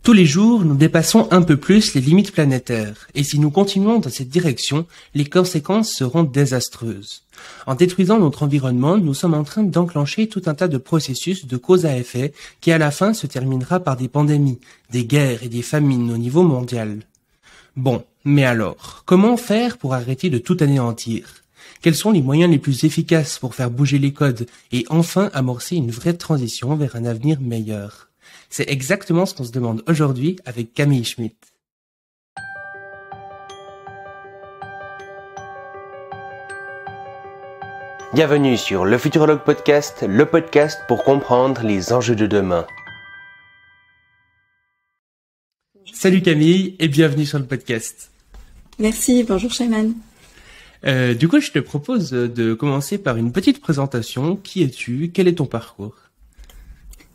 Tous les jours, nous dépassons un peu plus les limites planétaires, et si nous continuons dans cette direction, les conséquences seront désastreuses. En détruisant notre environnement, nous sommes en train d'enclencher tout un tas de processus de cause à effet qui à la fin se terminera par des pandémies, des guerres et des famines au niveau mondial. Bon, mais alors, comment faire pour arrêter de tout anéantir ? Quels sont les moyens les plus efficaces pour faire bouger les codes et enfin amorcer une vraie transition vers un avenir meilleur ? C'est exactement ce qu'on se demande aujourd'hui avec Camille Schmitt. Bienvenue sur le Futurologue Podcast, le podcast pour comprendre les enjeux de demain. Salut Camille et bienvenue sur le podcast. Merci, bonjour Shayman. Du coup, je te propose de commencer par une petite présentation. Qui es-tu ? Quel est ton parcours ?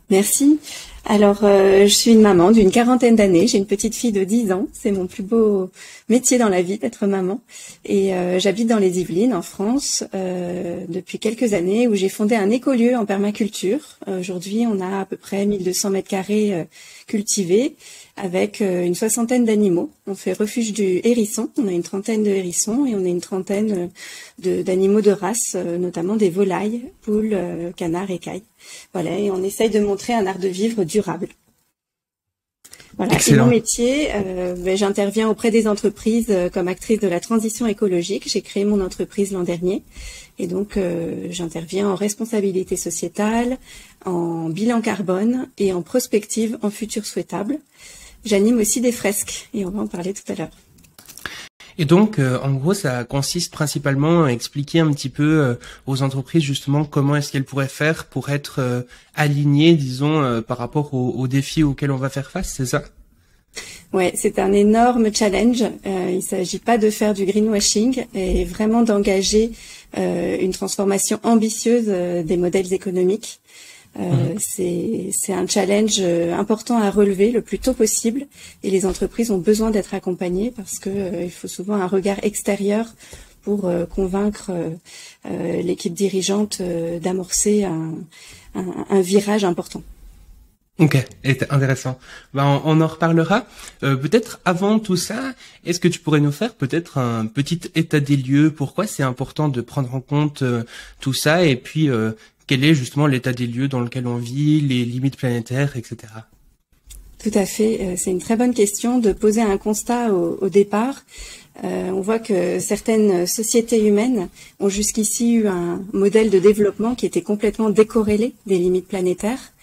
Merci. Alors, je suis une maman d'une 40aine d'années. J'ai une petite fille de 10 ans. C'est mon plus beau métier dans la vie d'être maman. Et j'habite dans les Yvelines, en France, depuis quelques années, où j'ai fondé un écolieu en permaculture. Aujourd'hui, on a à peu près 1200 mètres carrés cultivés, avec une 60aine d'animaux. On fait refuge du hérisson. On a une 30aine de hérissons et on a une 30aine d'animaux de race, notamment des volailles, poules, canards, écailles. Voilà, et on essaye de montrer un art de vivre durable. Voilà. Excellent. Et mon métier, j'interviens auprès des entreprises comme actrice de la transition écologique. J'ai créé mon entreprise l'an dernier. Et donc, j'interviens en responsabilité sociétale, en bilan carbone et en prospective en futur souhaitable. J'anime aussi des fresques et on va en parler tout à l'heure. Et donc, en gros, ça consiste principalement à expliquer un petit peu aux entreprises justement comment est-ce qu'elles pourraient faire pour être alignées, disons, par rapport aux défis auxquels on va faire face, c'est ça ? Ouais, c'est un énorme challenge. Il s'agit pas de faire du greenwashing et vraiment d'engager une transformation ambitieuse des modèles économiques. C'est un challenge important à relever le plus tôt possible et les entreprises ont besoin d'être accompagnées parce que il faut souvent un regard extérieur pour convaincre l'équipe dirigeante d'amorcer un virage important. Ok, intéressant. On en reparlera. Peut-être avant tout ça, est-ce que tu pourrais nous faire peut-être un petit état des lieux ? Pourquoi c'est important de prendre en compte tout ça et puis quel est justement l'état des lieux dans lequel on vit, les limites planétaires, etc. Tout à fait. C'est une très bonne question de poser un constat au départ. On voit que certaines sociétés humaines ont jusqu'ici eu un modèle de développement qui était complètement décorrélé des limites planétaires.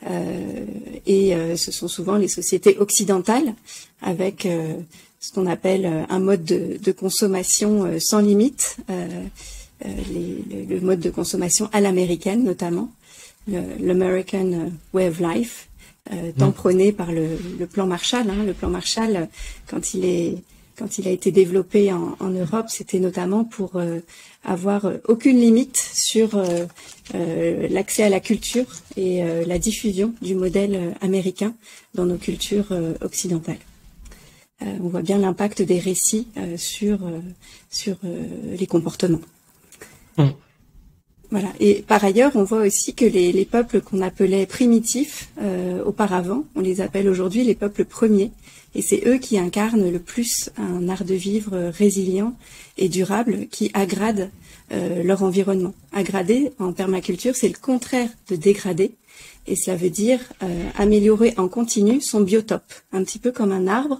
Ce sont souvent les sociétés occidentales avec ce qu'on appelle un mode de consommation sans limite. Le mode de consommation à l'américaine notamment, l'American Way of Life, tant prôné par le plan Marshall. Le plan Marshall, quand il a été développé en Europe, c'était notamment pour avoir aucune limite sur l'accès à la culture et la diffusion du modèle américain dans nos cultures occidentales. On voit bien l'impact des récits sur les comportements. Voilà. Et par ailleurs, on voit aussi que les peuples qu'on appelait primitifs auparavant, on les appelle aujourd'hui les peuples premiers. Et c'est eux qui incarnent le plus un art de vivre résilient et durable qui agrade leur environnement. Agrader en permaculture, c'est le contraire de dégrader. Et cela veut dire améliorer en continu son biotope, un petit peu comme un arbre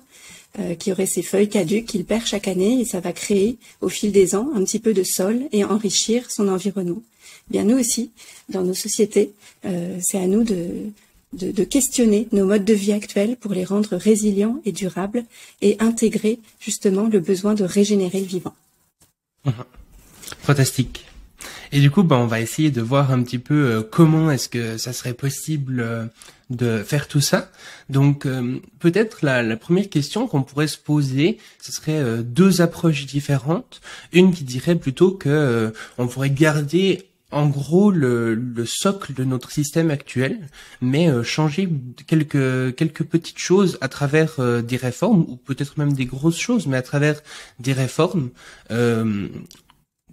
qui aurait ses feuilles caduques qu'il perd chaque année et ça va créer au fil des ans un petit peu de sol et enrichir son environnement. Bien nous aussi, dans nos sociétés, c'est à nous de questionner nos modes de vie actuels pour les rendre résilients et durables et intégrer justement le besoin de régénérer le vivant. Fantastique. Et du coup, on va essayer de voir un petit peu comment est-ce que ça serait possible de faire tout ça. Donc, peut-être la première question qu'on pourrait se poser, ce serait deux approches différentes. Une qui dirait plutôt que on pourrait garder en gros le socle de notre système actuel, mais changer quelques petites choses à travers des réformes, ou peut-être même des grosses choses, mais à travers des réformes.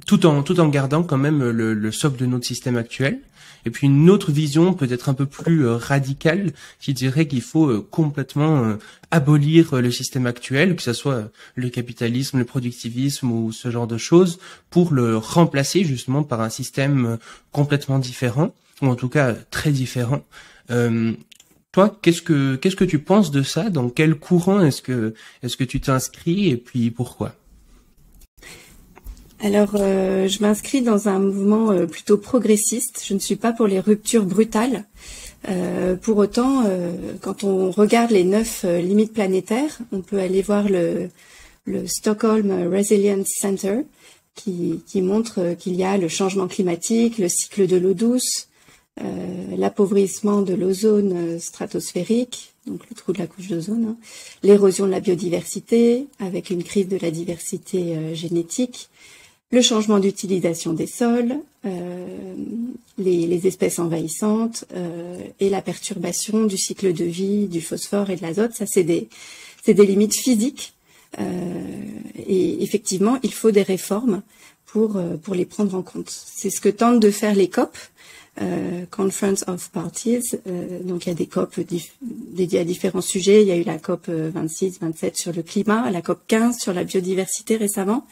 tout en gardant quand même le socle de notre système actuel. Et puis une autre vision peut-être un peu plus radicale qui dirait qu'il faut complètement abolir le système actuel, que ce soit le capitalisme, le productivisme ou ce genre de choses, pour le remplacer justement par un système complètement différent, ou en tout cas très différent. Toi, qu'est-ce que tu penses de ça? Dans quel courant est-ce que tu t'inscris et puis pourquoi? Alors, je m'inscris dans un mouvement plutôt progressiste. Je ne suis pas pour les ruptures brutales. Pour autant, quand on regarde les 9 limites planétaires, on peut aller voir le Stockholm Resilience Center qui montre qu'il y a le changement climatique, le cycle de l'eau douce, l'appauvrissement de l'ozone stratosphérique, donc le trou de la couche d'ozone, l'érosion de la biodiversité avec une crise de la diversité génétique, le changement d'utilisation des sols, les espèces envahissantes et la perturbation du cycle de vie du phosphore et de l'azote. Ça, c'est des limites physiques. Et effectivement, il faut des réformes pour les prendre en compte. C'est ce que tentent de faire les COP, Conference of Parties. Donc il y a des COP dédiées à différents sujets. Il y a eu la COP 26, 27 sur le climat, la COP 15 sur la biodiversité récemment.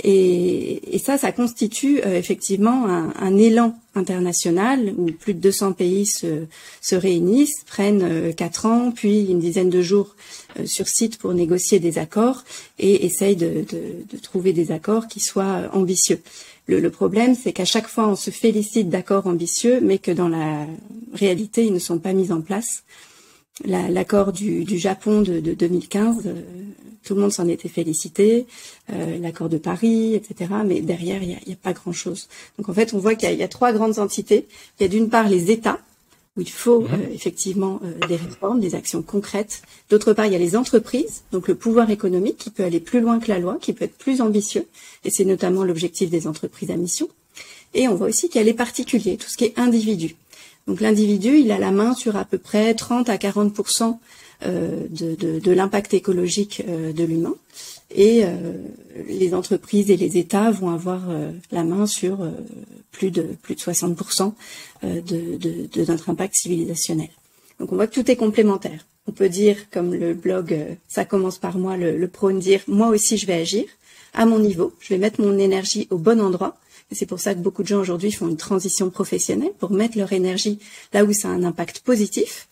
Et ça constitue effectivement un élan international où plus de 200 pays se réunissent, prennent 4 ans, puis une dizaine de jours sur site pour négocier des accords et essayent de trouver des accords qui soient ambitieux. Le problème, c'est qu'à chaque fois, on se félicite d'accords ambitieux, mais que dans la réalité, ils ne sont pas mis en place. L'accord du Japon de 2015, tout le monde s'en était félicité, l'accord de Paris, etc. Mais derrière, il y a pas grand-chose. Donc en fait, on voit qu'il y a 3 grandes entités. Il y a d'une part les États, où il faut effectivement des réformes, des actions concrètes. D'autre part, il y a les entreprises, donc le pouvoir économique qui peut aller plus loin que la loi, qui peut être plus ambitieux. Et c'est notamment l'objectif des entreprises à mission. Et on voit aussi qu'il y a les particuliers, tout ce qui est individu. Donc l'individu, il a la main sur à peu près 30 à 40% de l'impact écologique de l'humain. Et les entreprises et les États vont avoir la main sur plus de 60% de notre impact civilisationnel. Donc on voit que tout est complémentaire. On peut dire, comme le blog Ça commence par moi le prône, dire moi aussi je vais agir à mon niveau, je vais mettre mon énergie au bon endroit. Et c'est pour ça que beaucoup de gens aujourd'hui font une transition professionnelle pour mettre leur énergie là où ça a un impact positif.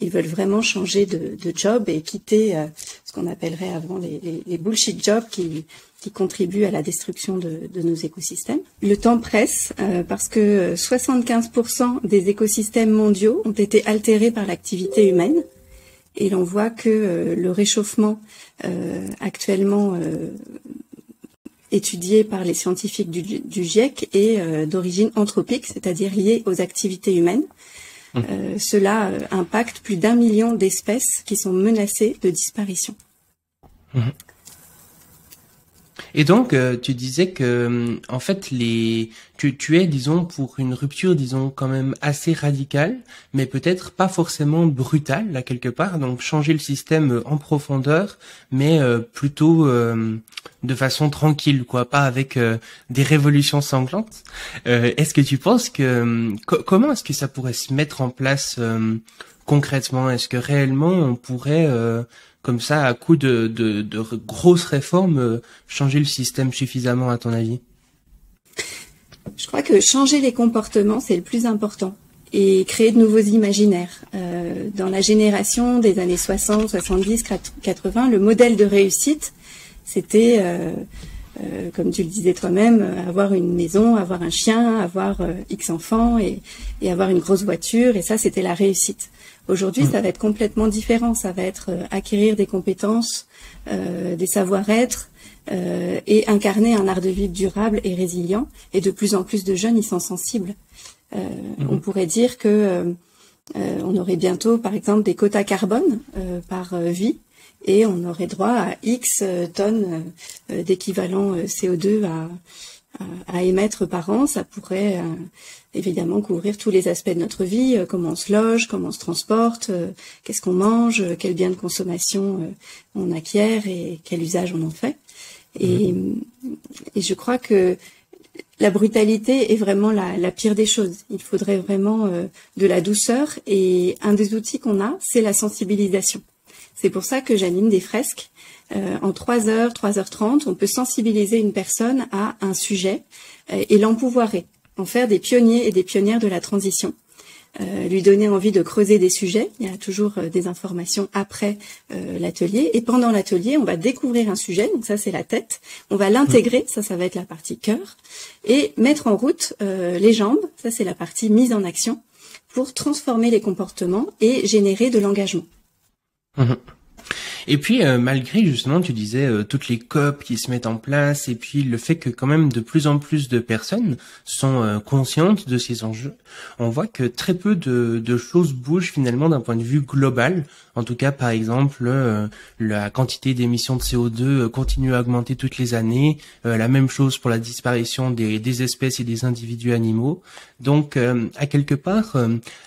Ils veulent vraiment changer de job et quitter ce qu'on appellerait avant les bullshit jobs qui contribuent à la destruction de nos écosystèmes. Le temps presse parce que 75% des écosystèmes mondiaux ont été altérés par l'activité humaine. Et l'on voit que le réchauffement actuellement étudié par les scientifiques du GIEC est d'origine anthropique, c'est-à-dire liée aux activités humaines. Cela impacte plus d'1 million d'espèces qui sont menacées de disparition. Et donc, tu disais que, en fait, tu es, disons, pour une rupture, disons, quand même assez radicale, mais peut-être pas forcément brutale, là, quelque part. Donc, changer le système en profondeur, mais plutôt de façon tranquille, quoi, pas avec des révolutions sanglantes. Est-ce que tu penses que, comment est-ce que ça pourrait se mettre en place concrètement? Est-ce que réellement on pourrait comme ça, à coup de grosses réformes, changer le système suffisamment, à ton avis? Je crois que changer les comportements, c'est le plus important. Et créer de nouveaux imaginaires. Dans la génération des années 60, 70, 80, le modèle de réussite, c'était, comme tu le disais toi-même, avoir une maison, avoir un chien, avoir X enfants et avoir une grosse voiture. Et ça, c'était la réussite. Aujourd'hui, ça va être complètement différent. Ça va être acquérir des compétences, des savoir-être et incarner un art de vivre durable et résilient. Et de plus en plus de jeunes y sont sensibles. On pourrait dire que on aurait bientôt, par exemple, des quotas carbone par vie. Et on aurait droit à X tonnes d'équivalent CO2 à émettre par an. Ça pourrait évidemment couvrir tous les aspects de notre vie, comment on se loge, comment on se transporte, qu'est-ce qu'on mange, quels biens de consommation on acquiert et quel usage on en fait. Et je crois que la brutalité est vraiment la pire des choses. Il faudrait vraiment de la douceur, et un des outils qu'on a, c'est la sensibilisation. C'est pour ça que j'anime des fresques. En 3 heures, 3h30, on peut sensibiliser une personne à un sujet et l'empouvoirer, en faire des pionniers et des pionnières de la transition. Lui donner envie de creuser des sujets. Il y a toujours des informations après l'atelier. Et pendant l'atelier, on va découvrir un sujet. Donc ça, c'est la tête. On va l'intégrer. Ça va être la partie cœur. Et mettre en route les jambes. Ça, c'est la partie mise en action pour transformer les comportements et générer de l'engagement. Et puis, malgré, justement, tu disais, toutes les COP qui se mettent en place, et puis le fait que quand même de plus en plus de personnes sont conscientes de ces enjeux, on voit que très peu de choses bougent finalement d'un point de vue global. En tout cas, par exemple, la quantité d'émissions de CO2 continue à augmenter toutes les années. La même chose pour la disparition des espèces et des individus animaux. Donc, à quelque part,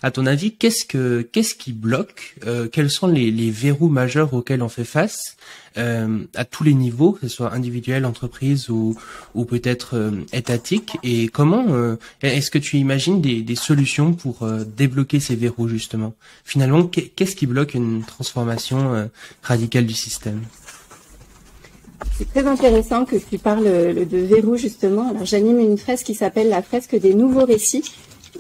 à ton avis, qu'est-ce qui bloque? Quels sont les verrous majeurs auxquels on fait face à tous les niveaux, que ce soit individuel, entreprise ou peut-être étatique, et comment est-ce que tu imagines des solutions pour débloquer ces verrous justement? Finalement, qu'est-ce qui bloque une transformation radicale du système? C'est très intéressant que tu parles de verrous justement. Alors j'anime une fresque qui s'appelle la fresque des nouveaux récits,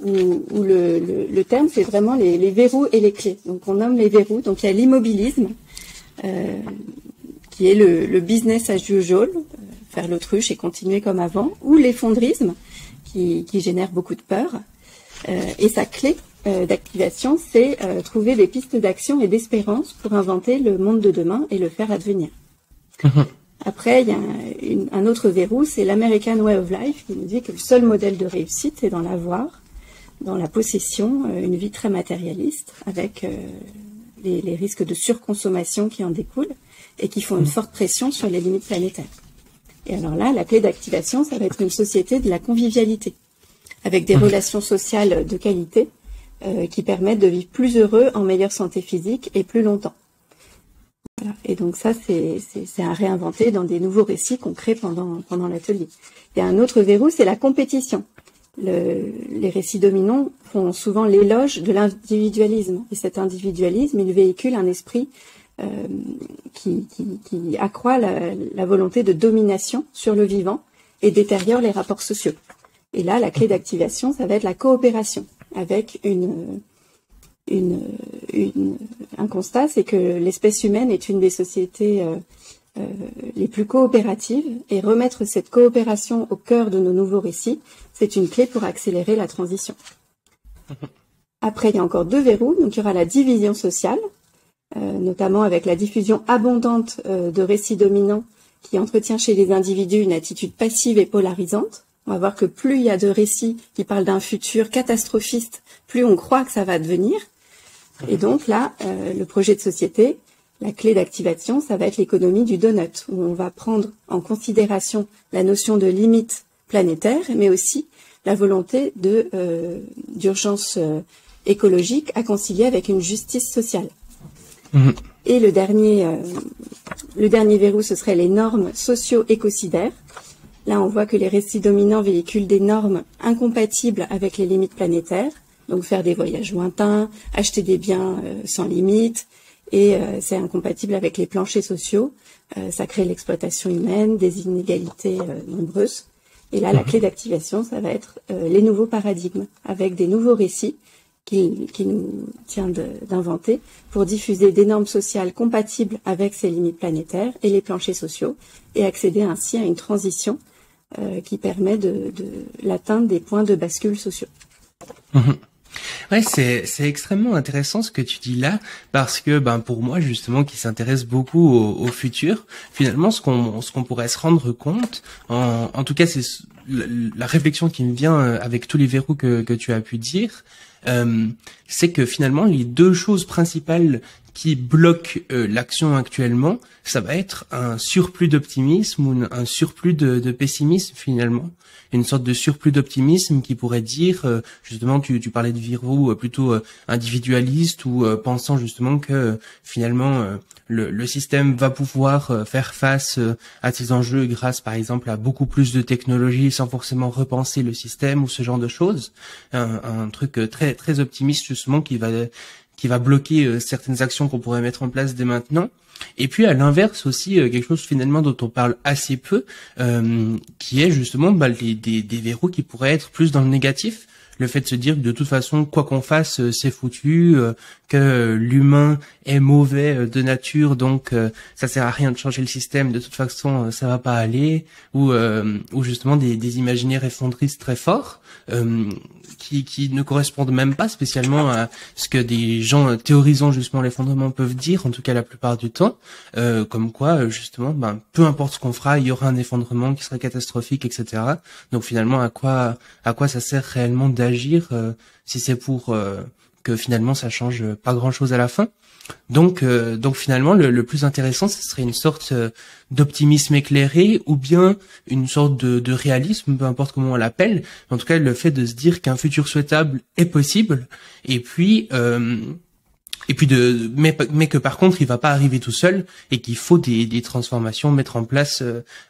où le terme c'est vraiment les verrous et les clés. Donc on nomme les verrous. Donc il y a l'immobilisme, qui est le business as usual, faire l'autruche et continuer comme avant, ou l'effondrisme, qui génère beaucoup de peur. Et sa clé d'activation, c'est trouver des pistes d'action et d'espérance pour inventer le monde de demain et le faire advenir. Après, il y a un autre verrou, c'est l'American Way of Life, qui nous dit que le seul modèle de réussite, c'est dans l'avoir, dans la possession, une vie très matérialiste, avec les risques de surconsommation qui en découlent et qui font une forte pression sur les limites planétaires. Et alors là, la clé d'activation, ça va être une société de la convivialité, avec des relations sociales de qualité qui permettent de vivre plus heureux, en meilleure santé physique et plus longtemps. Voilà. Et donc ça, c'est à réinventer dans des nouveaux récits qu'on crée pendant l'atelier. Il y a un autre verrou, c'est la compétition. Les récits dominants font souvent l'éloge de l'individualisme. Et cet individualisme, il véhicule un esprit qui accroît la volonté de domination sur le vivant et détériore les rapports sociaux. Et là, la clé d'activation, ça va être la coopération, avec un constat, c'est que l'espèce humaine est une des sociétés les plus coopératives, et remettre cette coopération au cœur de nos nouveaux récits, c'est une clé pour accélérer la transition. Après, il y a encore 2 verrous. Donc, il y aura la division sociale, notamment avec la diffusion abondante de récits dominants qui entretient chez les individus une attitude passive et polarisante. On va voir que plus il y a de récits qui parlent d'un futur catastrophiste, plus on croit que ça va advenir. Et donc là, le projet de société, la clé d'activation, ça va être l'économie du donut, où on va prendre en considération la notion de limite planétaire, mais aussi la volonté d'urgence écologique à concilier avec une justice sociale. Et le dernier verrou, ce serait les normes socio-écocidaires. Là, on voit que les récits dominants véhiculent des normes incompatibles avec les limites planétaires, donc faire des voyages lointains, acheter des biens sans limite, et c'est incompatible avec les planchers sociaux. Ça crée l'exploitation humaine, des inégalités nombreuses. Et là, la clé d'activation, ça va être les nouveaux paradigmes, avec des nouveaux récits qui nous tient d'inventer pour diffuser des normes sociales compatibles avec ces limites planétaires et les planchers sociaux, et accéder ainsi à une transition qui permet de l'atteinte des points de bascule sociaux. Ouais, c'est extrêmement intéressant ce que tu dis là, parce que pour moi justement qui s'intéresse beaucoup au futur, finalement ce qu'on pourrait se rendre compte, en tout cas c'est la réflexion qui me vient avec tous les verrous que tu as pu dire, c'est que finalement les 2 choses principales qui bloque l'action actuellement, ça va être un surplus d'optimisme ou un surplus de pessimisme finalement. Une sorte de surplus d'optimisme qui pourrait dire, justement, tu parlais de Virou plutôt individualiste ou pensant justement que finalement le système va pouvoir faire face à ces enjeux grâce par exemple à beaucoup plus de technologies sans forcément repenser le système ou ce genre de choses. Un truc très très optimiste justement qui va bloquer certaines actions qu'on pourrait mettre en place dès maintenant. Et puis à l'inverse aussi quelque chose finalement dont on parle assez peu, qui est justement des verrous qui pourraient être plus dans le négatif. Le fait de se dire que de toute façon, quoi qu'on fasse, c'est foutu, que l'humain est mauvais de nature, donc ça sert à rien de changer le système, de toute façon, ça va pas aller, ou justement des imaginaires effondristes très forts, qui ne correspondent même pas spécialement à ce que des gens théorisant justement l'effondrement peuvent dire, en tout cas la plupart du temps, comme quoi justement, peu importe ce qu'on fera, il y aura un effondrement qui sera catastrophique, etc. Donc finalement, à quoi ça sert réellement d'agir si c'est pour que finalement ça change pas grand-chose à la fin. Donc finalement le plus intéressant, ce serait une sorte d'optimisme éclairé ou bien une sorte de réalisme, peu importe comment on l'appelle. En tout cas, le fait de se dire qu'un futur souhaitable est possible mais que par contre il va pas arriver tout seul et qu'il faut des transformations, mettre en place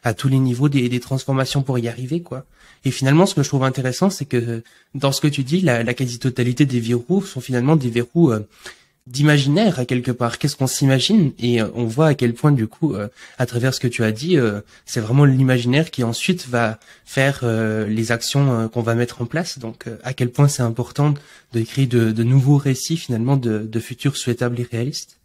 à tous les niveaux des transformations pour y arriver, quoi. Et finalement, ce que je trouve intéressant, c'est que dans ce que tu dis, la quasi-totalité des verrous sont finalement des verrous d'imaginaire à quelque part. Qu'est-ce qu'on s'imagine? Et on voit à quel point du coup, à travers ce que tu as dit, c'est vraiment l'imaginaire qui ensuite va faire les actions qu'on va mettre en place. Donc à quel point c'est important de créer de nouveaux récits finalement de futurs souhaitables et réalistes.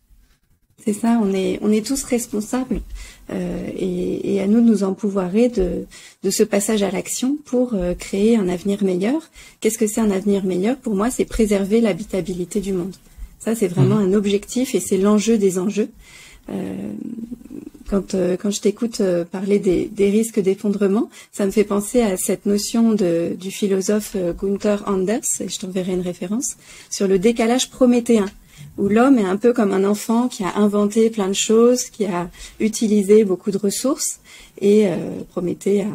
C'est ça, on est tous responsables et à nous de nous empouvoirer de ce passage à l'action pour créer un avenir meilleur. Qu'est-ce que c'est un avenir meilleur? Pour moi, c'est préserver l'habitabilité du monde. Ça, c'est vraiment un objectif et c'est l'enjeu des enjeux. Quand je t'écoute parler des risques d'effondrement, ça me fait penser à cette notion du philosophe Gunther Anders, et je t'enverrai une référence, sur le décalage prométhéen, où l'homme est un peu comme un enfant qui a inventé plein de choses, qui a utilisé beaucoup de ressources, et Prométhée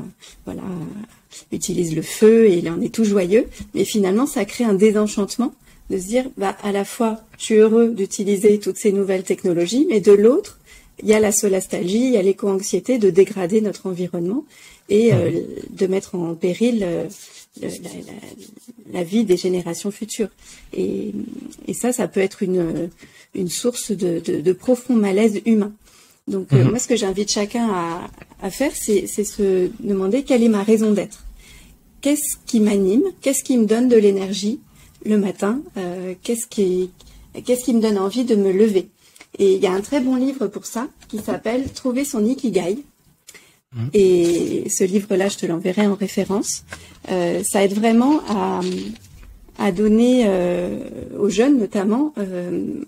utilise le feu et il en est tout joyeux, mais finalement ça crée un désenchantement de se dire, à la fois, je suis heureux d'utiliser toutes ces nouvelles technologies, mais de l'autre, il y a la solastalgie, il y a l'éco-anxiété de dégrader notre environnement et de mettre en péril la vie des générations futures. Et ça peut être une source de profond malaise humain. Donc, moi, ce que j'invite chacun à faire, c'est se demander quelle est ma raison d'être. Qu'est-ce qui m'anime? Qu'est-ce qui me donne de l'énergie le matin? Qu'est-ce qui me donne envie de me lever? Et il y a un très bon livre pour ça qui s'appelle Trouver son Ikigai. Et ce livre-là, je te l'enverrai en référence. Ça aide vraiment à donner aux jeunes notamment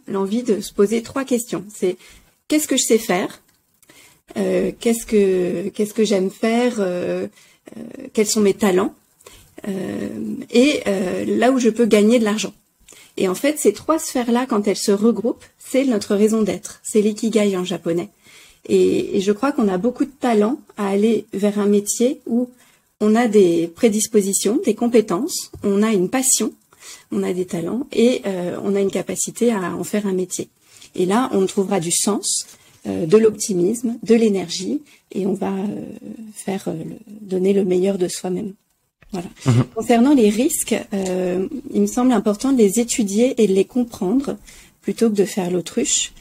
l'envie de se poser 3 questions. C'est qu'est-ce que je sais faire? Qu'est-ce que j'aime faire? Quels sont mes talents? Et là où je peux gagner de l'argent. Et en fait, ces 3 sphères-là, quand elles se regroupent, c'est notre raison d'être. C'est l'ikigai en japonais. Et je crois qu'on a beaucoup de talent à aller vers un métier où on a des prédispositions, des compétences, on a une passion, on a des talents et on a une capacité à en faire un métier. Et là, on trouvera du sens, de l'optimisme, de l'énergie et on va donner le meilleur de soi-même. Voilà. Concernant les risques, il me semble important de les étudier et de les comprendre plutôt que de faire l'autruche.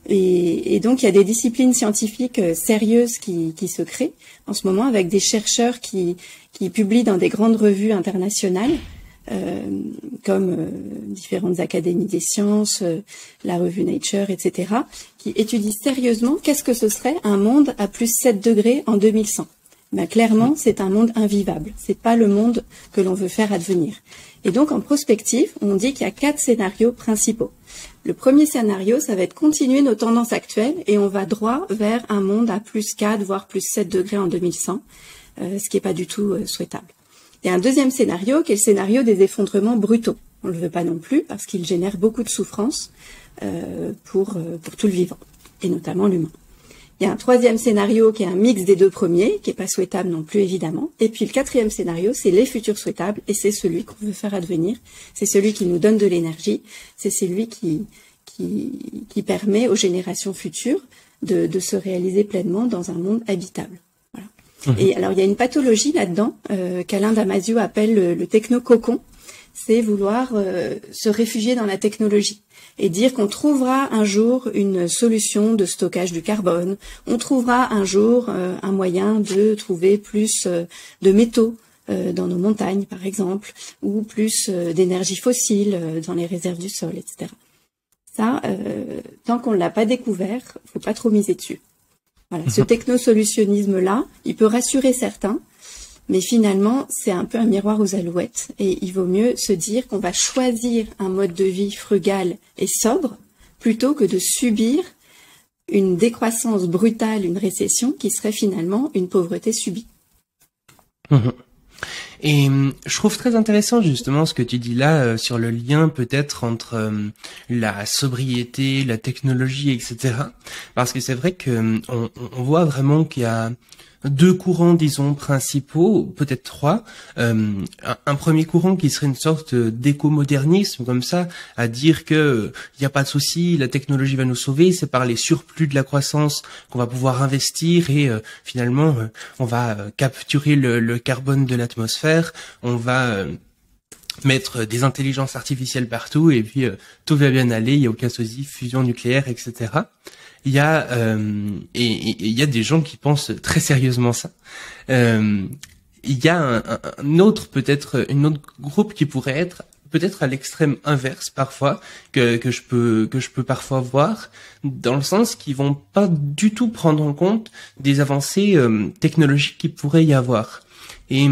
Et donc, il y a des disciplines scientifiques sérieuses qui se créent en ce moment avec des chercheurs qui publient dans des grandes revues internationales, comme différentes académies des sciences, la revue Nature, etc., qui étudient sérieusement qu'est-ce que ce serait un monde à plus 7 degrés en 2100. Ben, clairement, c'est un monde invivable. C'est pas le monde que l'on veut faire advenir. Et donc, en prospective, on dit qu'il y a 4 scénarios principaux. Le premier scénario, ça va être continuer nos tendances actuelles et on va droit vers un monde à plus 4, voire plus 7 degrés en 2100, ce qui est pas du tout souhaitable. Il y a un deuxième scénario qui est le scénario des effondrements brutaux. On le veut pas non plus parce qu'il génère beaucoup de souffrance. pour tout le vivant, et notamment l'humain. Il y a un troisième scénario qui est un mix des deux premiers, qui est pas souhaitable non plus évidemment. Et puis le quatrième scénario, c'est les futurs souhaitables, et c'est celui qu'on veut faire advenir. C'est celui qui nous donne de l'énergie. C'est celui qui permet aux générations futures de se réaliser pleinement dans un monde habitable. Voilà. Et alors il y a une pathologie là-dedans qu'Alain Damasio appelle le techno-cocon. C'est vouloir se réfugier dans la technologie et dire qu'on trouvera un jour une solution de stockage du carbone, on trouvera un jour un moyen de trouver plus de métaux dans nos montagnes, par exemple, ou plus d'énergie fossile dans les réserves du sol, etc. Ça, tant qu'on ne l'a pas découvert, faut pas trop miser dessus. Voilà, ce technosolutionnisme-là, il peut rassurer certains, mais finalement, c'est un peu un miroir aux alouettes. Et il vaut mieux se dire qu'on va choisir un mode de vie frugal et sobre plutôt que de subir une décroissance brutale, une récession qui serait finalement une pauvreté subie. Et je trouve très intéressant justement ce que tu dis là sur le lien peut-être entre la sobriété, la technologie, etc. Parce que c'est vrai que on voit vraiment qu'il y a deux courants, disons, principaux, peut-être trois. Un premier courant qui serait une sorte d'éco-modernisme, comme ça, à dire que il n'y a pas de souci, la technologie va nous sauver, c'est par les surplus de la croissance qu'on va pouvoir investir et finalement, on va capturer le carbone de l'atmosphère, on va mettre des intelligences artificielles partout et puis tout va bien aller, il n'y a aucun souci, fusion nucléaire, etc. Il y a il y a des gens qui pensent très sérieusement ça. Il y a un autre peut-être une autre groupe qui pourrait être peut-être à l'extrême inverse parfois que je peux parfois voir, dans le sens qu'ils vont pas du tout prendre en compte des avancées technologiques qui pourrait y avoir. Et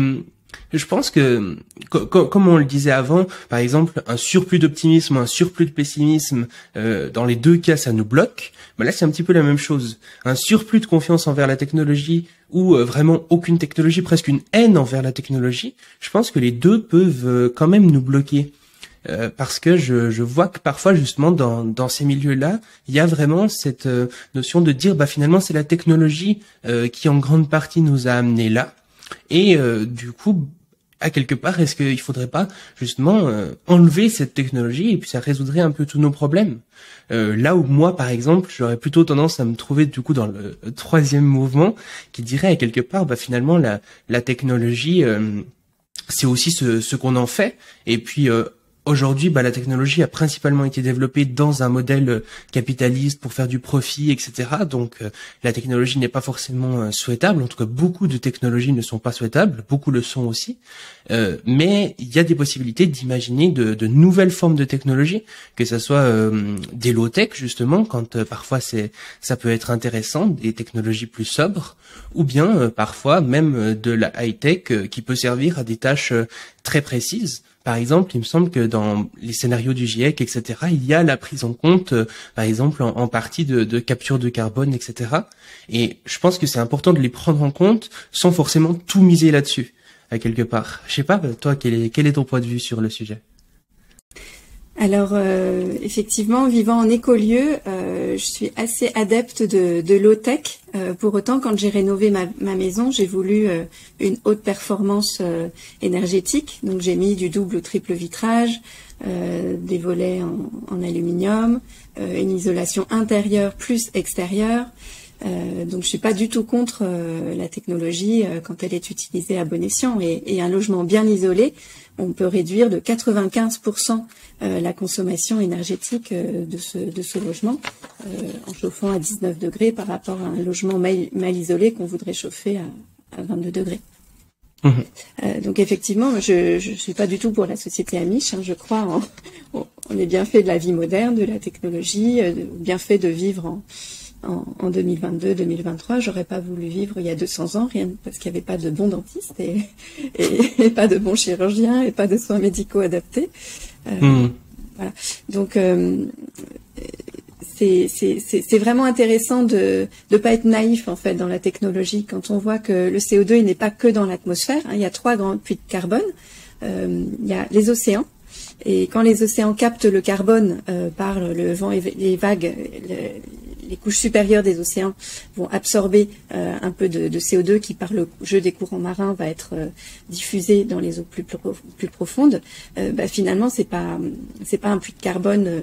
je pense que, comme on le disait avant, par exemple, un surplus d'optimisme, un surplus de pessimisme, dans les deux cas, ça nous bloque. Ben là, c'est un petit peu la même chose. Un surplus de confiance envers la technologie ou vraiment aucune technologie, presque une haine envers la technologie, je pense que les deux peuvent quand même nous bloquer. Parce que je vois que parfois, justement, dans ces milieux-là, il y a vraiment cette notion de dire, bah finalement, c'est la technologie qui, en grande partie, nous a amenés là. Et du coup, à quelque part, est-ce qu'il faudrait pas justement enlever cette technologie et puis ça résoudrait un peu tous nos problèmes. Là où moi, par exemple, j'aurais plutôt tendance à me trouver du coup dans le troisième mouvement qui dirait à quelque part, bah finalement la technologie, c'est aussi ce qu'on en fait. Et puis aujourd'hui, bah, la technologie a principalement été développée dans un modèle capitaliste pour faire du profit, etc. Donc, la technologie n'est pas forcément souhaitable. En tout cas, beaucoup de technologies ne sont pas souhaitables. Beaucoup le sont aussi. Mais il y a des possibilités d'imaginer de nouvelles formes de technologie, que ça soit des low-tech, justement, quand parfois ça peut être intéressant, des technologies plus sobres, ou bien parfois même de la high-tech qui peut servir à des tâches très précises. Par exemple, il me semble que dans les scénarios du GIEC, etc., il y a la prise en compte, par exemple, en partie de capture de carbone, etc. Et je pense que c'est important de les prendre en compte sans forcément tout miser là-dessus, à quelque part. Je sais pas, toi, quel est ton point de vue sur le sujet ? Alors, effectivement, vivant en écolieu, je suis assez adepte de low-tech. Pour autant, quand j'ai rénové ma maison, j'ai voulu une haute performance énergétique. Donc, j'ai mis du double ou triple vitrage, des volets en aluminium, une isolation intérieure plus extérieure. Donc, je suis pas du tout contre la technologie quand elle est utilisée à bon escient. Et un logement bien isolé, on peut réduire de 95% la consommation énergétique de ce logement en chauffant à 19 degrés par rapport à un logement mal isolé qu'on voudrait chauffer à 22 degrés. Donc effectivement, je suis pas du tout pour la société Amish. Je crois en les bienfaits de la vie moderne, de la technologie, bienfaits de vivre en 2022-2023, j'aurais pas voulu vivre il y a 200 ans, rien parce qu'il n'y avait pas de bons dentistes et pas de bons chirurgiens et pas de soins médicaux adaptés. Voilà. Donc c'est vraiment intéressant de pas être naïf en fait dans la technologie quand on voit que le CO2 il n'est pas que dans l'atmosphère. Il y a 3 grands puits de carbone. Il y a les océans. Et quand les océans captent le carbone par le vent et les vagues, les couches supérieures des océans vont absorber un peu de CO2 qui, par le jeu des courants marins, va être diffusé dans les eaux plus profondes. Finalement, c'est pas un puits de carbone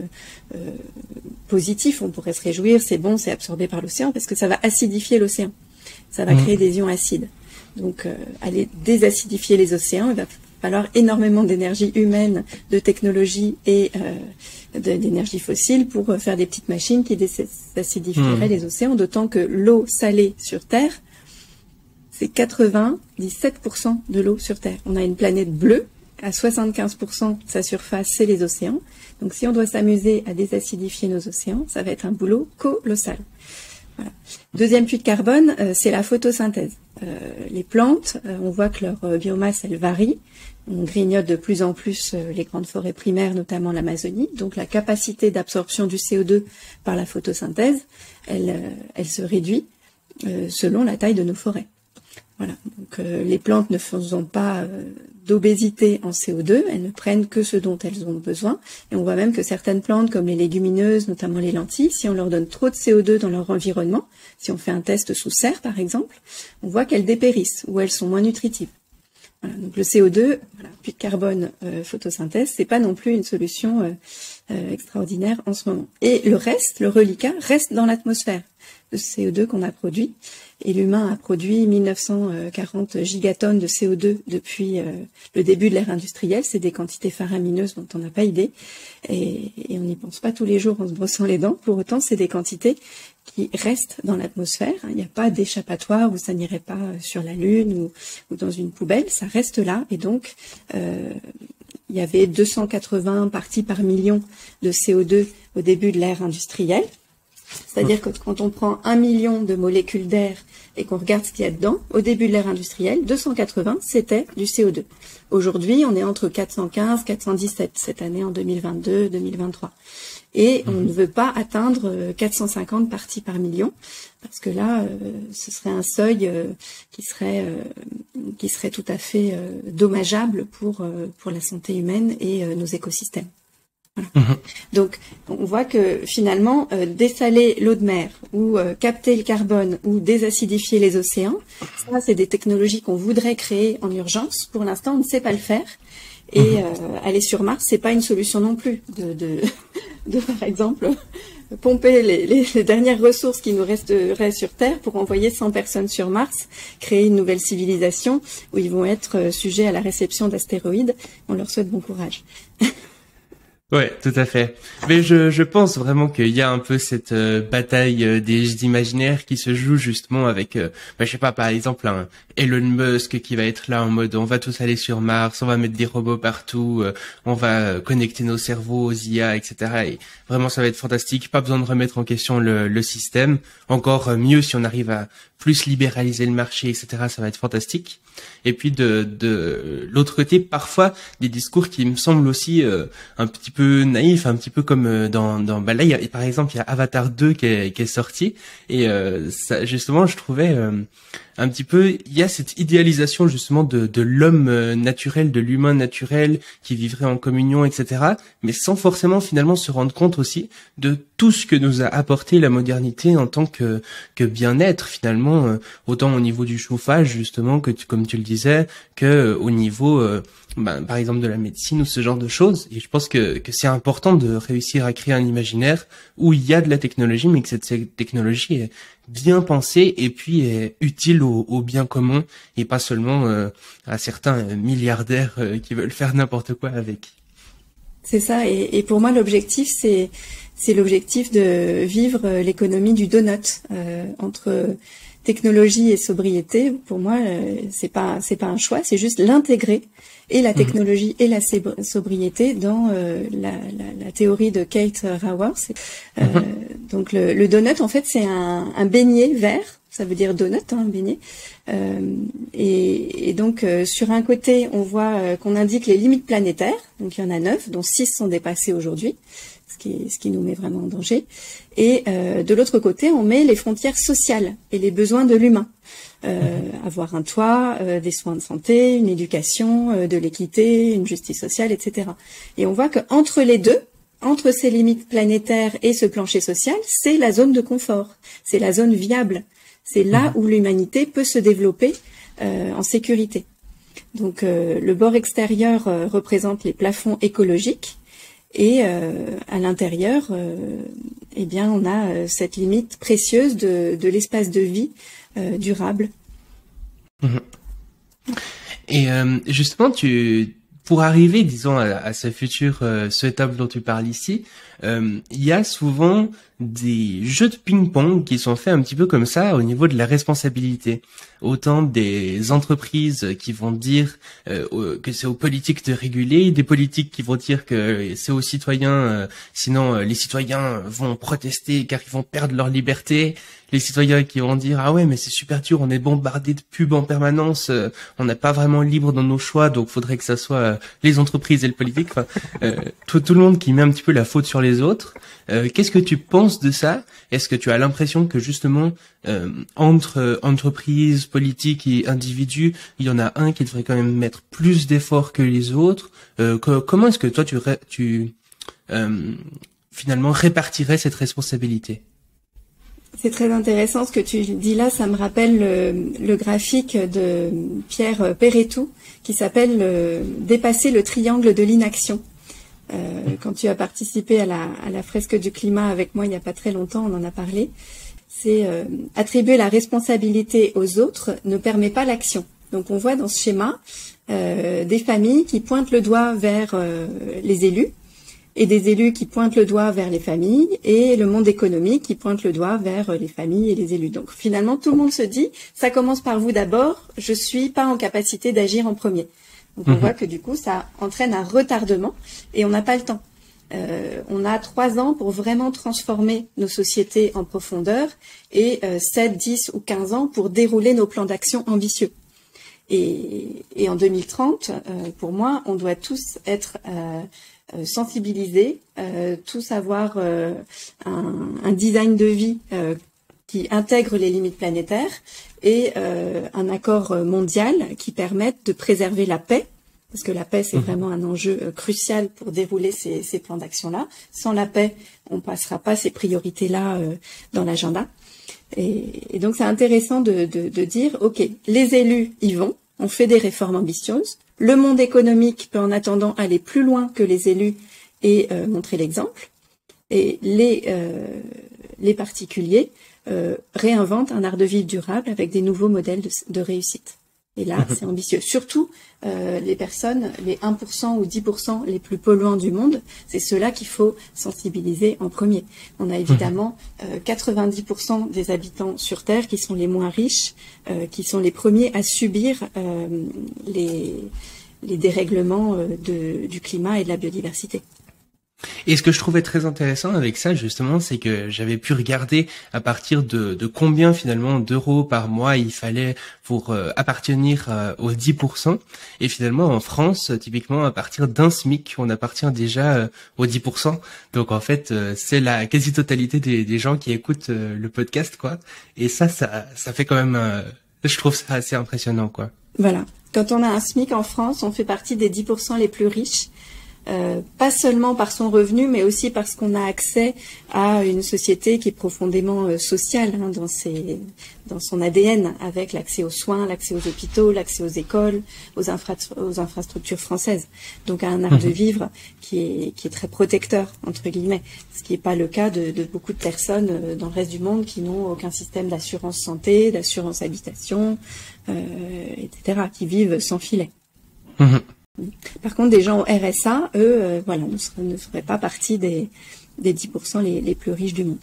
positif. On pourrait se réjouir, c'est bon, c'est absorbé par l'océan, parce que ça va acidifier l'océan. Ça va créer des ions acides. Donc, aller désacidifier les océans, il va falloir énormément d'énergie humaine, de technologie et d'énergie fossile pour faire des petites machines qui désacidifieraient les océans, d'autant que l'eau salée sur Terre, c'est 97% de l'eau sur Terre. On a une planète bleue, à 75% de sa surface, c'est les océans. Donc si on doit s'amuser à désacidifier nos océans, ça va être un boulot colossal. Voilà. Deuxième puits de carbone, c'est la photosynthèse. Les plantes, on voit que leur biomasse, elle varie. On grignote de plus en plus les grandes forêts primaires, notamment l'Amazonie. Donc la capacité d'absorption du CO2 par la photosynthèse, elle se réduit selon la taille de nos forêts. Voilà. Donc les plantes ne faisant pas d'obésité en CO2, elles ne prennent que ce dont elles ont besoin. Et on voit même que certaines plantes, comme les légumineuses, notamment les lentilles, si on leur donne trop de CO2 dans leur environnement, si on fait un test sous serre par exemple, on voit qu'elles dépérissent ou elles sont moins nutritives. Voilà, donc le CO2, puits de carbone, photosynthèse, c'est pas non plus une solution extraordinaire en ce moment. Et le reste, le reliquat, reste dans l'atmosphère, le CO2 qu'on a produit. Et l'humain a produit 1940 gigatonnes de CO2 depuis le début de l'ère industrielle. C'est des quantités faramineuses dont on n'a pas idée. Et on n'y pense pas tous les jours en se brossant les dents. Pour autant, c'est des quantités qui restent dans l'atmosphère. Il n'y a pas d'échappatoire où ça n'irait pas sur la Lune ou dans une poubelle. Ça reste là. Et donc, il y avait 280 parties par million de CO2 au début de l'ère industrielle. C'est-à-dire que quand on prend 1 million de molécules d'air et qu'on regarde ce qu'il y a dedans, au début de l'ère industrielle, 280, c'était du CO2. Aujourd'hui, on est entre 415, 417, cette année en 2022, 2023. Et on ne veut pas atteindre 450 parties par million, parce que là, ce serait un seuil qui serait tout à fait dommageable pour la santé humaine et nos écosystèmes. Voilà. Donc, on voit que finalement, dessaler l'eau de mer ou capter le carbone ou désacidifier les océans, ça, c'est des technologies qu'on voudrait créer en urgence. Pour l'instant, on ne sait pas le faire. Et aller sur Mars, c'est pas une solution non plus de par exemple, pomper les dernières ressources qui nous resteraient sur Terre pour envoyer 100 personnes sur Mars, créer une nouvelle civilisation où ils vont être sujets à la réception d'astéroïdes. On leur souhaite bon courage. Ouais, tout à fait. Mais je pense vraiment qu'il y a un peu cette bataille des imaginaires qui se joue justement avec, je sais pas, par exemple un Elon Musk qui va être là en mode on va tous aller sur Mars, on va mettre des robots partout, on va connecter nos cerveaux aux IA, etc. Et vraiment ça va être fantastique. Pas besoin de remettre en question le système. Encore mieux si on arrive à plus libéraliser le marché, etc. Ça va être fantastique. Et puis de l'autre côté, parfois des discours qui me semblent aussi un petit peu naïfs, un petit peu comme dans là, par exemple il y a Avatar 2 qui est sorti et ça justement je trouvais un petit peu, il y a cette idéalisation justement de l'homme naturel, de l'humain naturel qui vivrait en communion, etc. Mais sans forcément finalement se rendre compte aussi de tout ce que nous a apporté la modernité en tant que bien-être finalement, autant au niveau du chauffage justement que comme tu le disais, que au niveau par exemple de la médecine ou ce genre de choses. Et je pense que c'est important de réussir à créer un imaginaire où il y a de la technologie, mais que cette technologie est bien pensée et puis est utile au bien commun et pas seulement à certains milliardaires qui veulent faire n'importe quoi avec. C'est ça. Et pour moi, l'objectif, c'est l'objectif de vivre l'économie du donut entre technologie et sobriété. Pour moi, c'est pas un choix, c'est juste l'intégrer et la technologie et la sobriété dans la théorie de Kate Raworth. Donc le donut, en fait, c'est un beignet vert. Ça veut dire donut, beignet. Et donc, sur un côté, on voit qu'on indique les limites planétaires. Donc, il y en a 9, dont 6 sont dépassées aujourd'hui. Ce ce qui nous met vraiment en danger. Et de l'autre côté, on met les frontières sociales et les besoins de l'humain. Avoir un toit, des soins de santé, une éducation, de l'équité, une justice sociale, etc. Et on voit que entre les deux, entre ces limites planétaires et ce plancher social, c'est la zone de confort, c'est la zone viable, c'est là où l'humanité peut se développer en sécurité. Donc le bord extérieur représente les plafonds écologiques et à l'intérieur, eh bien on a cette limite précieuse de l'espace de vie durable. Et justement, pour arriver, disons, à ce futur souhaitable dont tu parles ici, il y a souvent des jeux de ping-pong qui sont faits un petit peu comme ça au niveau de la responsabilité. Autant des entreprises qui vont dire que c'est aux politiques de réguler, des politiques qui vont dire que c'est aux citoyens, sinon les citoyens vont protester car ils vont perdre leur liberté. Les citoyens qui vont dire ah ouais mais c'est super dur, on est bombardé de pubs en permanence, on n'est pas vraiment libre dans nos choix, donc faudrait que ça soit les entreprises et le politique. Enfin, tout le monde qui met un petit peu la faute sur les autres. Qu'est-ce que tu penses de ça? Est-ce que tu as l'impression que justement entre entreprises, politiques et individus, il y en a un qui devrait quand même mettre plus d'efforts que les autres? Comment est-ce que toi tu finalement répartirais cette responsabilité? C'est très intéressant ce que tu dis là, ça me rappelle le graphique de Pierre Perretou qui s'appelle Dépasser le triangle de l'inaction. Quand tu as participé à la fresque du climat avec moi il n'y a pas très longtemps, on en a parlé, c'est attribuer la responsabilité aux autres ne permet pas l'action. Donc on voit dans ce schéma des familles qui pointent le doigt vers les élus, et des élus qui pointent le doigt vers les familles, et le monde économique qui pointe le doigt vers les familles et les élus. Donc finalement, tout le monde se dit, ça commence par vous d'abord, je suis pas en capacité d'agir en premier. Donc on voit que du coup, ça entraîne un retardement, et on n'a pas le temps. On a 3 ans pour vraiment transformer nos sociétés en profondeur, et 7, 10 ou 15 ans pour dérouler nos plans d'action ambitieux. Et en 2030, pour moi, on doit tous être sensibilisés, tous avoir un design de vie qui intègre les limites planétaires et un accord mondial qui permette de préserver la paix, parce que la paix c'est vraiment un enjeu crucial pour dérouler ces plans d'action-là. Sans la paix, on passera pas ces priorités-là dans l'agenda. Et donc c'est intéressant de dire, ok, les élus y vont, on fait des réformes ambitieuses. Le monde économique peut en attendant aller plus loin que les élus et montrer l'exemple. Et les particuliers réinventent un art de vivre durable avec des nouveaux modèles de réussite. Et là, c'est ambitieux. Surtout, les personnes, les 1% ou 10% les plus polluants du monde, c'est ceux-là qu'il faut sensibiliser en premier. On a évidemment 90% des habitants sur Terre qui sont les moins riches, qui sont les premiers à subir les dérèglements du climat et de la biodiversité. Et ce que je trouvais très intéressant avec ça, justement, c'est que j'avais pu regarder à partir de combien finalement d'euros par mois il fallait pour appartenir aux 10%. Et finalement, en France, typiquement, à partir d'un SMIC, on appartient déjà aux 10%. Donc en fait, c'est la quasi-totalité des gens qui écoutent le podcast, quoi. Et ça fait quand même, je trouve ça assez impressionnant, quoi. Voilà. Quand on a un SMIC en France, on fait partie des 10% les plus riches. Pas seulement par son revenu, mais aussi parce qu'on a accès à une société qui est profondément sociale dans son ADN, avec l'accès aux soins, l'accès aux hôpitaux, l'accès aux écoles, aux infrastructures françaises. Donc à un art de vivre qui est très protecteur, entre guillemets, ce qui n'est pas le cas de beaucoup de personnes dans le reste du monde qui n'ont aucun système d'assurance santé, d'assurance habitation, etc., qui vivent sans filet. Par contre, des gens au RSA, eux, ne feraient pas partie des 10% les plus riches du monde.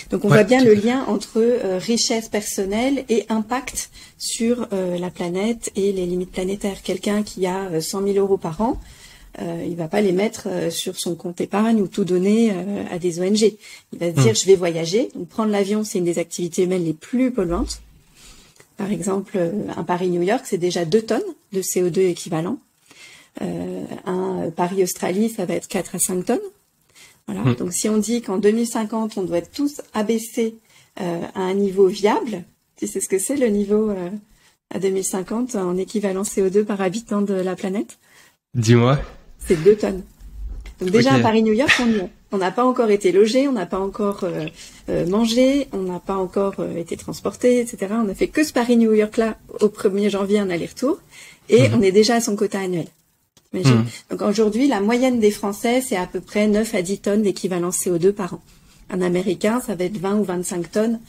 Donc, on voit bien le lien entre richesse personnelle et impact sur la planète et les limites planétaires. Quelqu'un qui a 100 000 euros par an, il va pas les mettre sur son compte épargne ou tout donner à des ONG. Il va se dire, je vais voyager. Donc, prendre l'avion, c'est une des activités humaines les plus polluantes. Par exemple, un Paris-New York, c'est déjà 2 tonnes de CO2 équivalent. Un Paris-Australie, ça va être 4 à 5 tonnes. Voilà. Donc si on dit qu'en 2050 on doit être tous abaissés à un niveau viable, tu sais ce que c'est le niveau à 2050 en équivalent CO2 par habitant de la planète? Dis-moi. C'est 2 tonnes. Donc déjà Okay. à Paris-New York, on y est. On n'a pas encore été logé, on n'a pas encore mangé, on n'a pas encore été transporté, etc. On a fait que ce Paris-New York-là au 1er janvier, un aller-retour, et on est déjà à son quota annuel. Imagine. Donc aujourd'hui, la moyenne des Français, c'est à peu près 9 à 10 tonnes d'équivalent CO2 par an. Un Américain, ça va être 20 ou 25 tonnes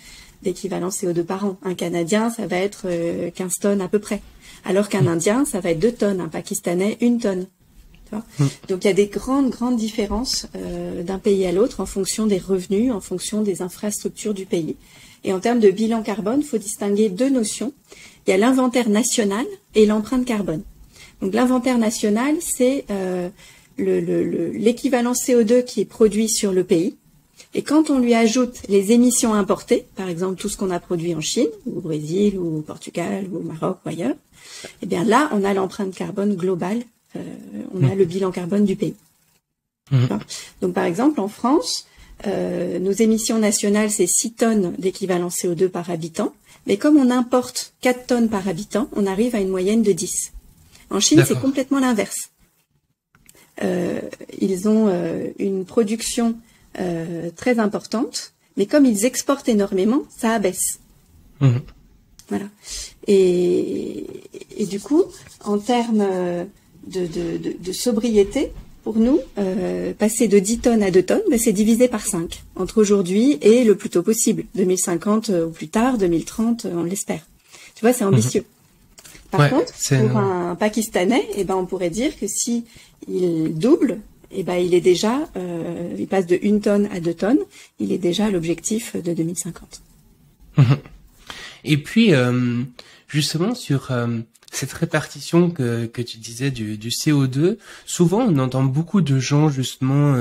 d'équivalent CO2 par an. Un Canadien, ça va être 15 tonnes à peu près. Alors qu'un Indien, ça va être 2 tonnes. Un Pakistanais, 1 tonne. Tu vois. Donc il y a des grandes différences d'un pays à l'autre en fonction des revenus, en fonction des infrastructures du pays. Et en termes de bilan carbone, il faut distinguer 2 notions. Il y a l'inventaire national et l'empreinte carbone. Donc l'inventaire national, c'est l'équivalent CO2 qui est produit sur le pays. Et quand on lui ajoute les émissions importées, par exemple tout ce qu'on a produit en Chine, ou au Brésil, ou au Portugal, ou au Maroc, ou ailleurs, eh bien là, on a l'empreinte carbone globale, on a le bilan carbone du pays. Donc par exemple, en France, nos émissions nationales, c'est 6 tonnes d'équivalent CO2 par habitant, mais comme on importe 4 tonnes par habitant, on arrive à une moyenne de 10. En Chine, c'est complètement l'inverse. Ils ont une production très importante, mais comme ils exportent énormément, ça abaisse. Voilà. Et du coup, en termes de sobriété, pour nous, passer de 10 tonnes à 2 tonnes, ben, c'est divisé par 5 entre aujourd'hui et le plus tôt possible, 2050 ou plus tard, 2030, on l'espère. Tu vois, c'est ambitieux. Par contre, pour un Pakistanais, eh ben, on pourrait dire que si il double, eh ben, il est déjà, il passe de 1 tonne à 2 tonnes, il est déjà à l'objectif de 2050. Et puis, justement, sur cette répartition que tu disais du CO2, souvent on entend beaucoup de gens, justement,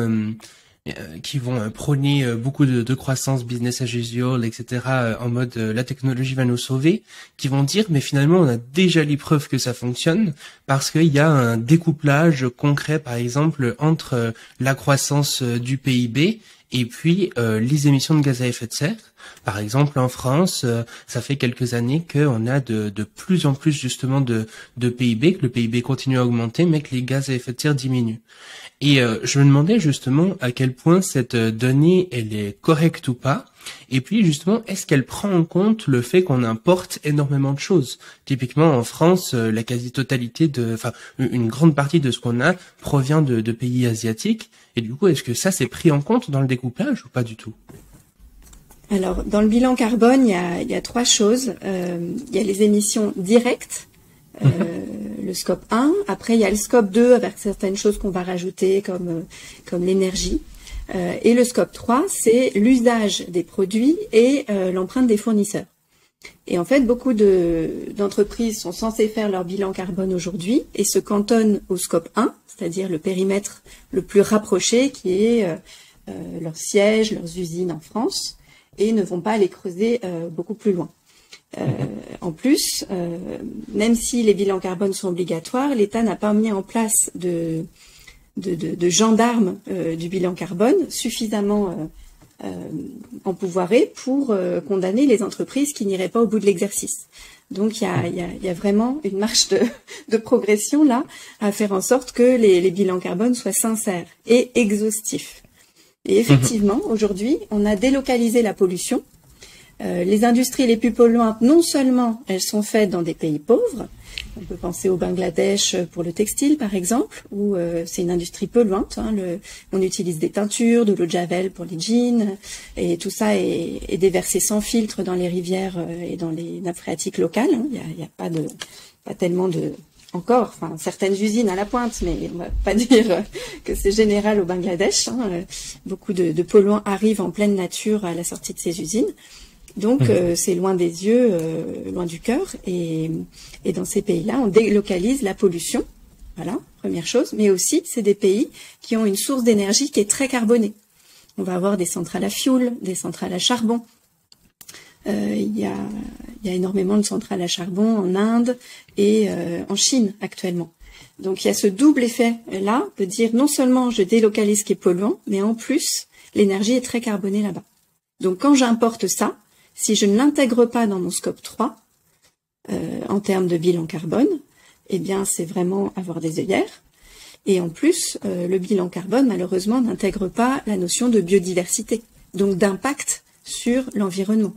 qui vont prôner beaucoup de croissance, business as usual, etc., en mode la technologie va nous sauver, qui vont dire mais finalement on a déjà les preuves que ça fonctionne parce qu'il y a un découplage concret par exemple entre la croissance du PIB et puis les émissions de gaz à effet de serre. Par exemple, en France, ça fait quelques années qu'on a de plus en plus justement de PIB, que le PIB continue à augmenter, mais que les gaz à effet de serre diminuent. Et je me demandais justement à quel point cette donnée elle est correcte ou pas. Et puis justement, est-ce qu'elle prend en compte le fait qu'on importe énormément de choses? Typiquement en France, la quasi-totalité une grande partie de ce qu'on a provient de pays asiatiques. Et du coup, est-ce que ça c'est pris en compte dans le découplage ou pas du tout? Alors, dans le bilan carbone, il y a 3 choses. Il y a les émissions directes, le scope 1. Après, il y a le scope 2 avec certaines choses qu'on va rajouter comme l'énergie. Et le scope 3, c'est l'usage des produits et l'empreinte des fournisseurs. Et en fait, beaucoup d'entreprises sont censées faire leur bilan carbone aujourd'hui et se cantonnent au scope 1, c'est-à-dire le périmètre le plus rapproché qui est leurs sièges, leurs usines en France, et ne vont pas aller creuser beaucoup plus loin. En plus, même si les bilans carbone sont obligatoires, l'État n'a pas mis en place de gendarmes du bilan carbone suffisamment empouvoirés pour condamner les entreprises qui n'iraient pas au bout de l'exercice. Donc il y a vraiment une marche de progression là à faire en sorte que les bilans carbone soient sincères et exhaustifs. Et effectivement, aujourd'hui, on a délocalisé la pollution. Les industries les plus polluantes, non seulement elles sont faites dans des pays pauvres, on peut penser au Bangladesh pour le textile par exemple, où c'est une industrie polluante. On utilise des teintures, de l'eau de javel pour les jeans, et tout ça est déversé sans filtre dans les rivières et dans les nappes phréatiques locales. Il y a pas tellement de... Encore, enfin, certaines usines à la pointe, mais on va pas dire que c'est général au Bangladesh. Beaucoup de polluants arrivent en pleine nature à la sortie de ces usines. Donc, c'est loin des yeux, loin du cœur. Et dans ces pays-là, on délocalise la pollution. Voilà, première chose. Mais aussi, c'est des pays qui ont une source d'énergie qui est très carbonée. On va avoir des centrales à fioul, des centrales à charbon. Il y a énormément de centrales à charbon en Inde et en Chine actuellement. Donc il y a ce double effet-là de dire non seulement je délocalise ce qui est polluant, mais en plus, l'énergie est très carbonée là-bas. Donc quand j'importe ça, si je ne l'intègre pas dans mon scope 3, en termes de bilan carbone, eh bien c'est vraiment avoir des œillères. Et en plus, le bilan carbone, malheureusement, n'intègre pas la notion de biodiversité, donc d'impact sur l'environnement.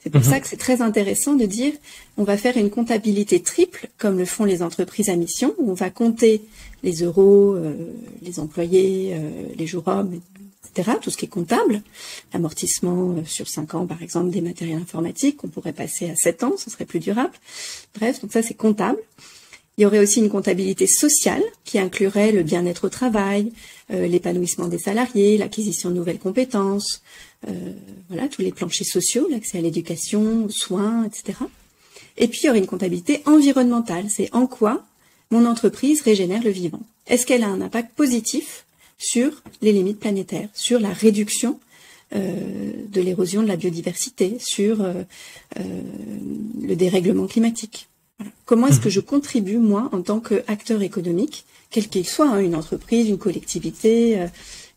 C'est pour ça que c'est très intéressant de dire on va faire une comptabilité triple, comme le font les entreprises à mission, où on va compter les euros, les employés, les jours hommes, etc., tout ce qui est comptable, l'amortissement sur 5 ans, par exemple, des matériels informatiques, on pourrait passer à 7 ans, ce serait plus durable. Bref, donc ça c'est comptable. Il y aurait aussi une comptabilité sociale qui inclurait le bien-être au travail, l'épanouissement des salariés, l'acquisition de nouvelles compétences, voilà, tous les planchers sociaux, l'accès à l'éducation, aux soins, etc. Et puis il y aurait une comptabilité environnementale, c'est en quoi mon entreprise régénère le vivant. Est-ce qu'elle a un impact positif sur les limites planétaires, sur la réduction de l'érosion de la biodiversité, sur le dérèglement climatique. Voilà. Comment est-ce que je contribue, moi, en tant qu'acteur économique, quel qu'il soit, hein, une entreprise, une collectivité,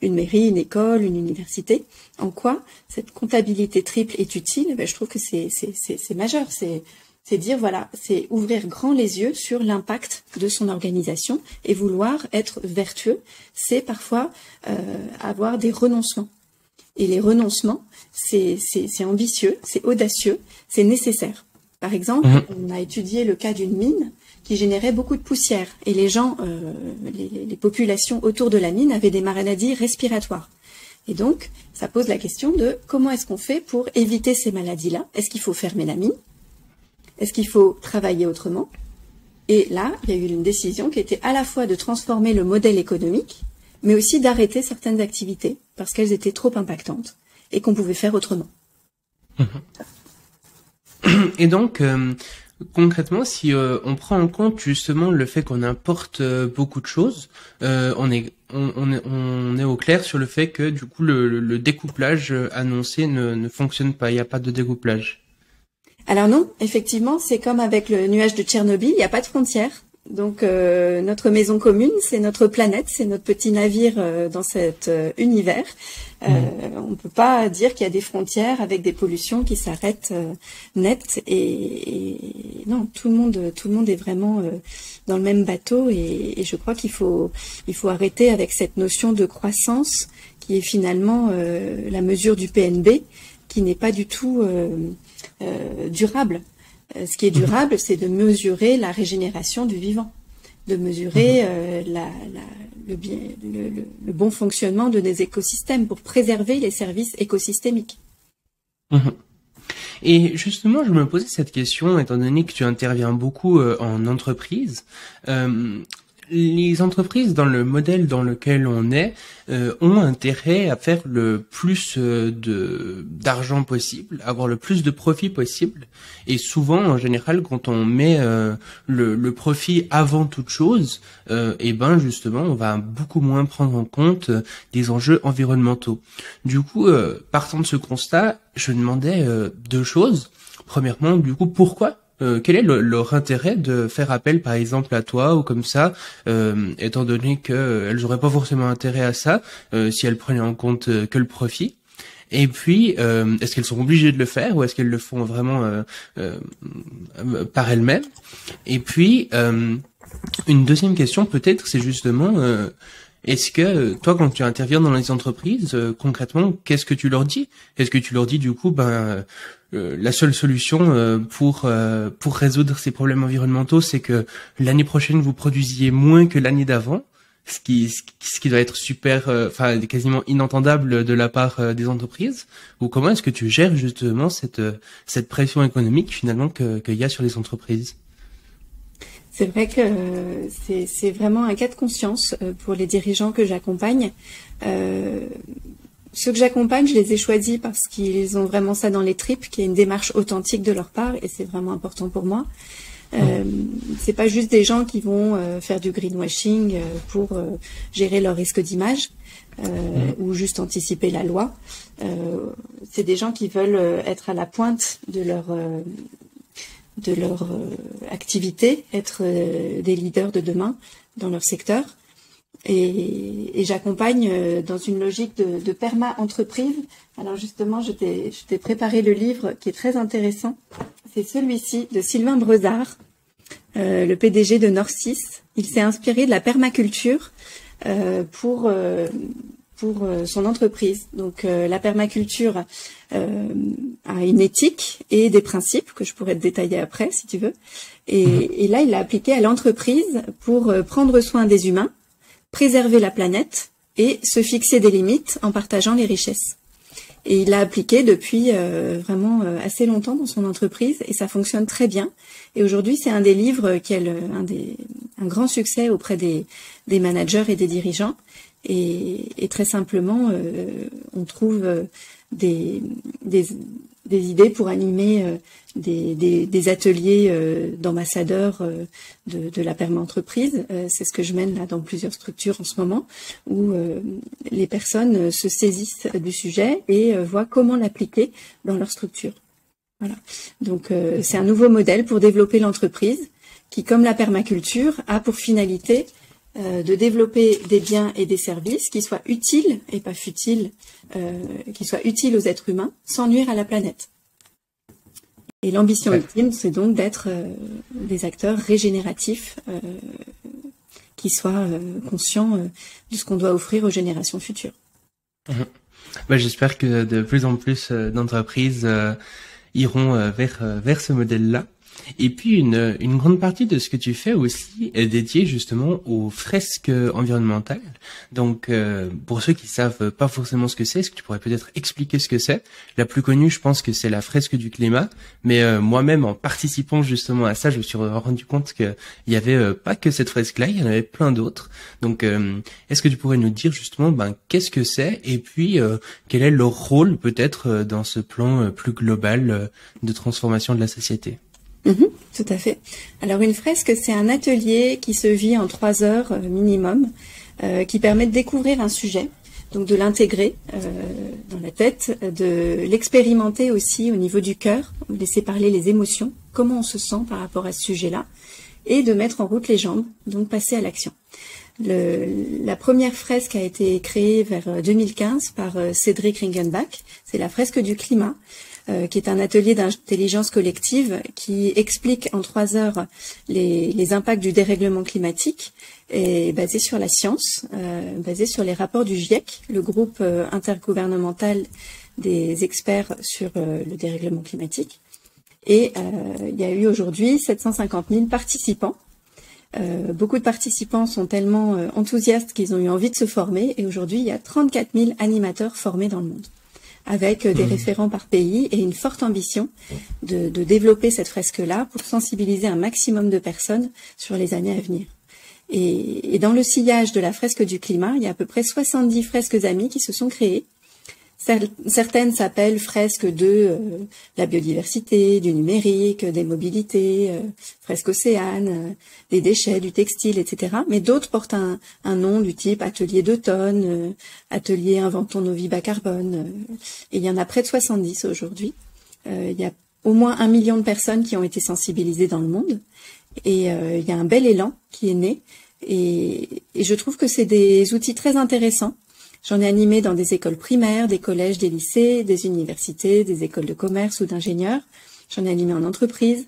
une mairie, une école, une université, en quoi cette comptabilité triple est utile? Je trouve que c'est majeur. C'est dire, voilà, c'est ouvrir grand les yeux sur l'impact de son organisation et vouloir être vertueux. C'est parfois avoir des renoncements. Et les renoncements, c'est ambitieux, c'est audacieux, c'est nécessaire. Par exemple, on a étudié le cas d'une mine qui générait beaucoup de poussière. Et les gens, les populations autour de la mine avaient des maladies respiratoires. Et donc, ça pose la question de comment est-ce qu'on fait pour éviter ces maladies-là? Est-ce qu'il faut fermer la mine? Est-ce qu'il faut travailler autrement? Et là, il y a eu une décision qui était à la fois de transformer le modèle économique, mais aussi d'arrêter certaines activités parce qu'elles étaient trop impactantes et qu'on pouvait faire autrement. Et donc, concrètement, si on prend en compte justement le fait qu'on importe beaucoup de choses, on est au clair sur le fait que du coup le découplage annoncé ne fonctionne pas. Il n'y a pas de découplage. Alors non, effectivement, c'est comme avec le nuage de Tchernobyl, il n'y a pas de frontières. Donc notre maison commune, c'est notre planète, c'est notre petit navire dans cet univers. On ne peut pas dire qu'il y a des frontières avec des pollutions qui s'arrêtent net. Et non, tout le monde est vraiment dans le même bateau. Et je crois qu'il faut arrêter avec cette notion de croissance qui est finalement la mesure du PNB, qui n'est pas du tout durable. Ce qui est durable, c'est de mesurer la régénération du vivant, de mesurer le bon fonctionnement de nos écosystèmes pour préserver les services écosystémiques. Et justement, je me posais cette question, étant donné que tu interviens beaucoup en entreprise. Les entreprises, dans le modèle dans lequel on est, ont intérêt à faire le plus d'argent possible, avoir le plus de profit possible. Et souvent, en général, quand on met le profit avant toute chose, et ben justement, on va beaucoup moins prendre en compte des enjeux environnementaux. Du coup, partant de ce constat, je demandais deux choses. Premièrement, du coup, pourquoi? Quel est leur intérêt de faire appel, par exemple, à toi ou comme ça, étant donné qu'elles n'auraient pas forcément intérêt à ça si elles prenaient en compte que le profit? Et puis, est-ce qu'elles sont obligées de le faire ou est-ce qu'elles le font vraiment par elles-mêmes? Et puis, une deuxième question peut-être, c'est justement... est-ce que toi, quand tu interviens dans les entreprises, concrètement, qu'est-ce que tu leur dis? Est-ce que tu leur dis du coup, la seule solution pour résoudre ces problèmes environnementaux, c'est que l'année prochaine vous produisiez moins que l'année d'avant, ce qui doit être super, quasiment inentendable de la part des entreprises? Ou comment est-ce que tu gères justement cette pression économique finalement qu'il y a sur les entreprises? C'est vrai que c'est vraiment un cas de conscience pour les dirigeants que j'accompagne. Ceux que j'accompagne, je les ai choisis parce qu'ils ont vraiment ça dans les tripes, qui est une démarche authentique de leur part, et c'est vraiment important pour moi. C'est pas juste des gens qui vont faire du greenwashing pour gérer leur risque d'image ou juste anticiper la loi. C'est des gens qui veulent être à la pointe de leur activité, être des leaders de demain dans leur secteur. Et j'accompagne dans une logique de perma-entreprise. Alors justement, je t'ai préparé le livre qui est très intéressant. C'est celui-ci de Sylvain Brezard, le PDG de Norcis. Il s'est inspiré de la permaculture pour son entreprise. Donc la permaculture a une éthique et des principes que je pourrais te détailler après si tu veux. Et là, il l'a appliqué à l'entreprise pour prendre soin des humains, préserver la planète et se fixer des limites en partageant les richesses. Et il l'a appliqué depuis vraiment assez longtemps dans son entreprise et ça fonctionne très bien. Et aujourd'hui, c'est un des livres qui a un grand succès auprès des managers et des dirigeants. Et très simplement, on trouve des idées pour animer des ateliers d'ambassadeurs de la perma-entreprise. C'est ce que je mène là dans plusieurs structures en ce moment, où les personnes se saisissent du sujet et voient comment l'appliquer dans leur structure. Voilà. Donc c'est un nouveau modèle pour développer l'entreprise qui, comme la permaculture, a pour finalité de développer des biens et des services qui soient utiles et pas futiles, qui soient utiles aux êtres humains sans nuire à la planète. Et l'ambition ultime, c'est donc d'être des acteurs régénératifs qui soient conscients de ce qu'on doit offrir aux générations futures. J'espère que de plus en plus d'entreprises iront vers ce modèle-là. Et puis une grande partie de ce que tu fais aussi est dédiée justement aux fresques environnementales. Donc pour ceux qui savent pas forcément ce que c'est, est-ce que tu pourrais peut-être expliquer ce que c'est? La plus connue, je pense que c'est la fresque du climat, mais moi-même en participant justement à ça, je me suis rendu compte que il y avait pas que cette fresque-là, il y en avait plein d'autres. Donc est-ce que tu pourrais nous dire justement qu'est-ce que c'est et puis quel est leur rôle peut-être dans ce plan plus global de transformation de la société? Tout à fait. Alors une fresque, c'est un atelier qui se vit en 3 heures minimum, qui permet de découvrir un sujet, donc de l'intégrer dans la tête, de l'expérimenter aussi au niveau du cœur, laisser parler les émotions, comment on se sent par rapport à ce sujet-là, et de mettre en route les jambes, donc passer à l'action. La première fresque a été créée vers 2015 par Cédric Ringenbach, c'est la fresque du climat, qui est un atelier d'intelligence collective qui explique en 3 heures les impacts du dérèglement climatique et basé sur la science, basé sur les rapports du GIEC, le groupe intergouvernemental des experts sur le dérèglement climatique. Et il y a eu aujourd'hui 750 000 participants. Beaucoup de participants sont tellement enthousiastes qu'ils ont eu envie de se former et aujourd'hui il y a 34 000 animateurs formés dans le monde, avec des référents par pays et une forte ambition de développer cette fresque-là pour sensibiliser un maximum de personnes sur les années à venir. Et dans le sillage de la fresque du climat, il y a à peu près 70 fresques amies qui se sont créées. Certaines s'appellent fresques de la biodiversité, du numérique, des mobilités, fresques océanes, des déchets, du textile, etc. Mais d'autres portent un nom du type atelier d'automne, atelier inventons nos vies bas carbone. Et il y en a près de 70 aujourd'hui. Il y a au moins 1 million de personnes qui ont été sensibilisées dans le monde. Et il y a un bel élan qui est né. Et je trouve que c'est des outils très intéressants. J'en ai animé dans des écoles primaires, des collèges, des lycées, des universités, des écoles de commerce ou d'ingénieurs. J'en ai animé en entreprise.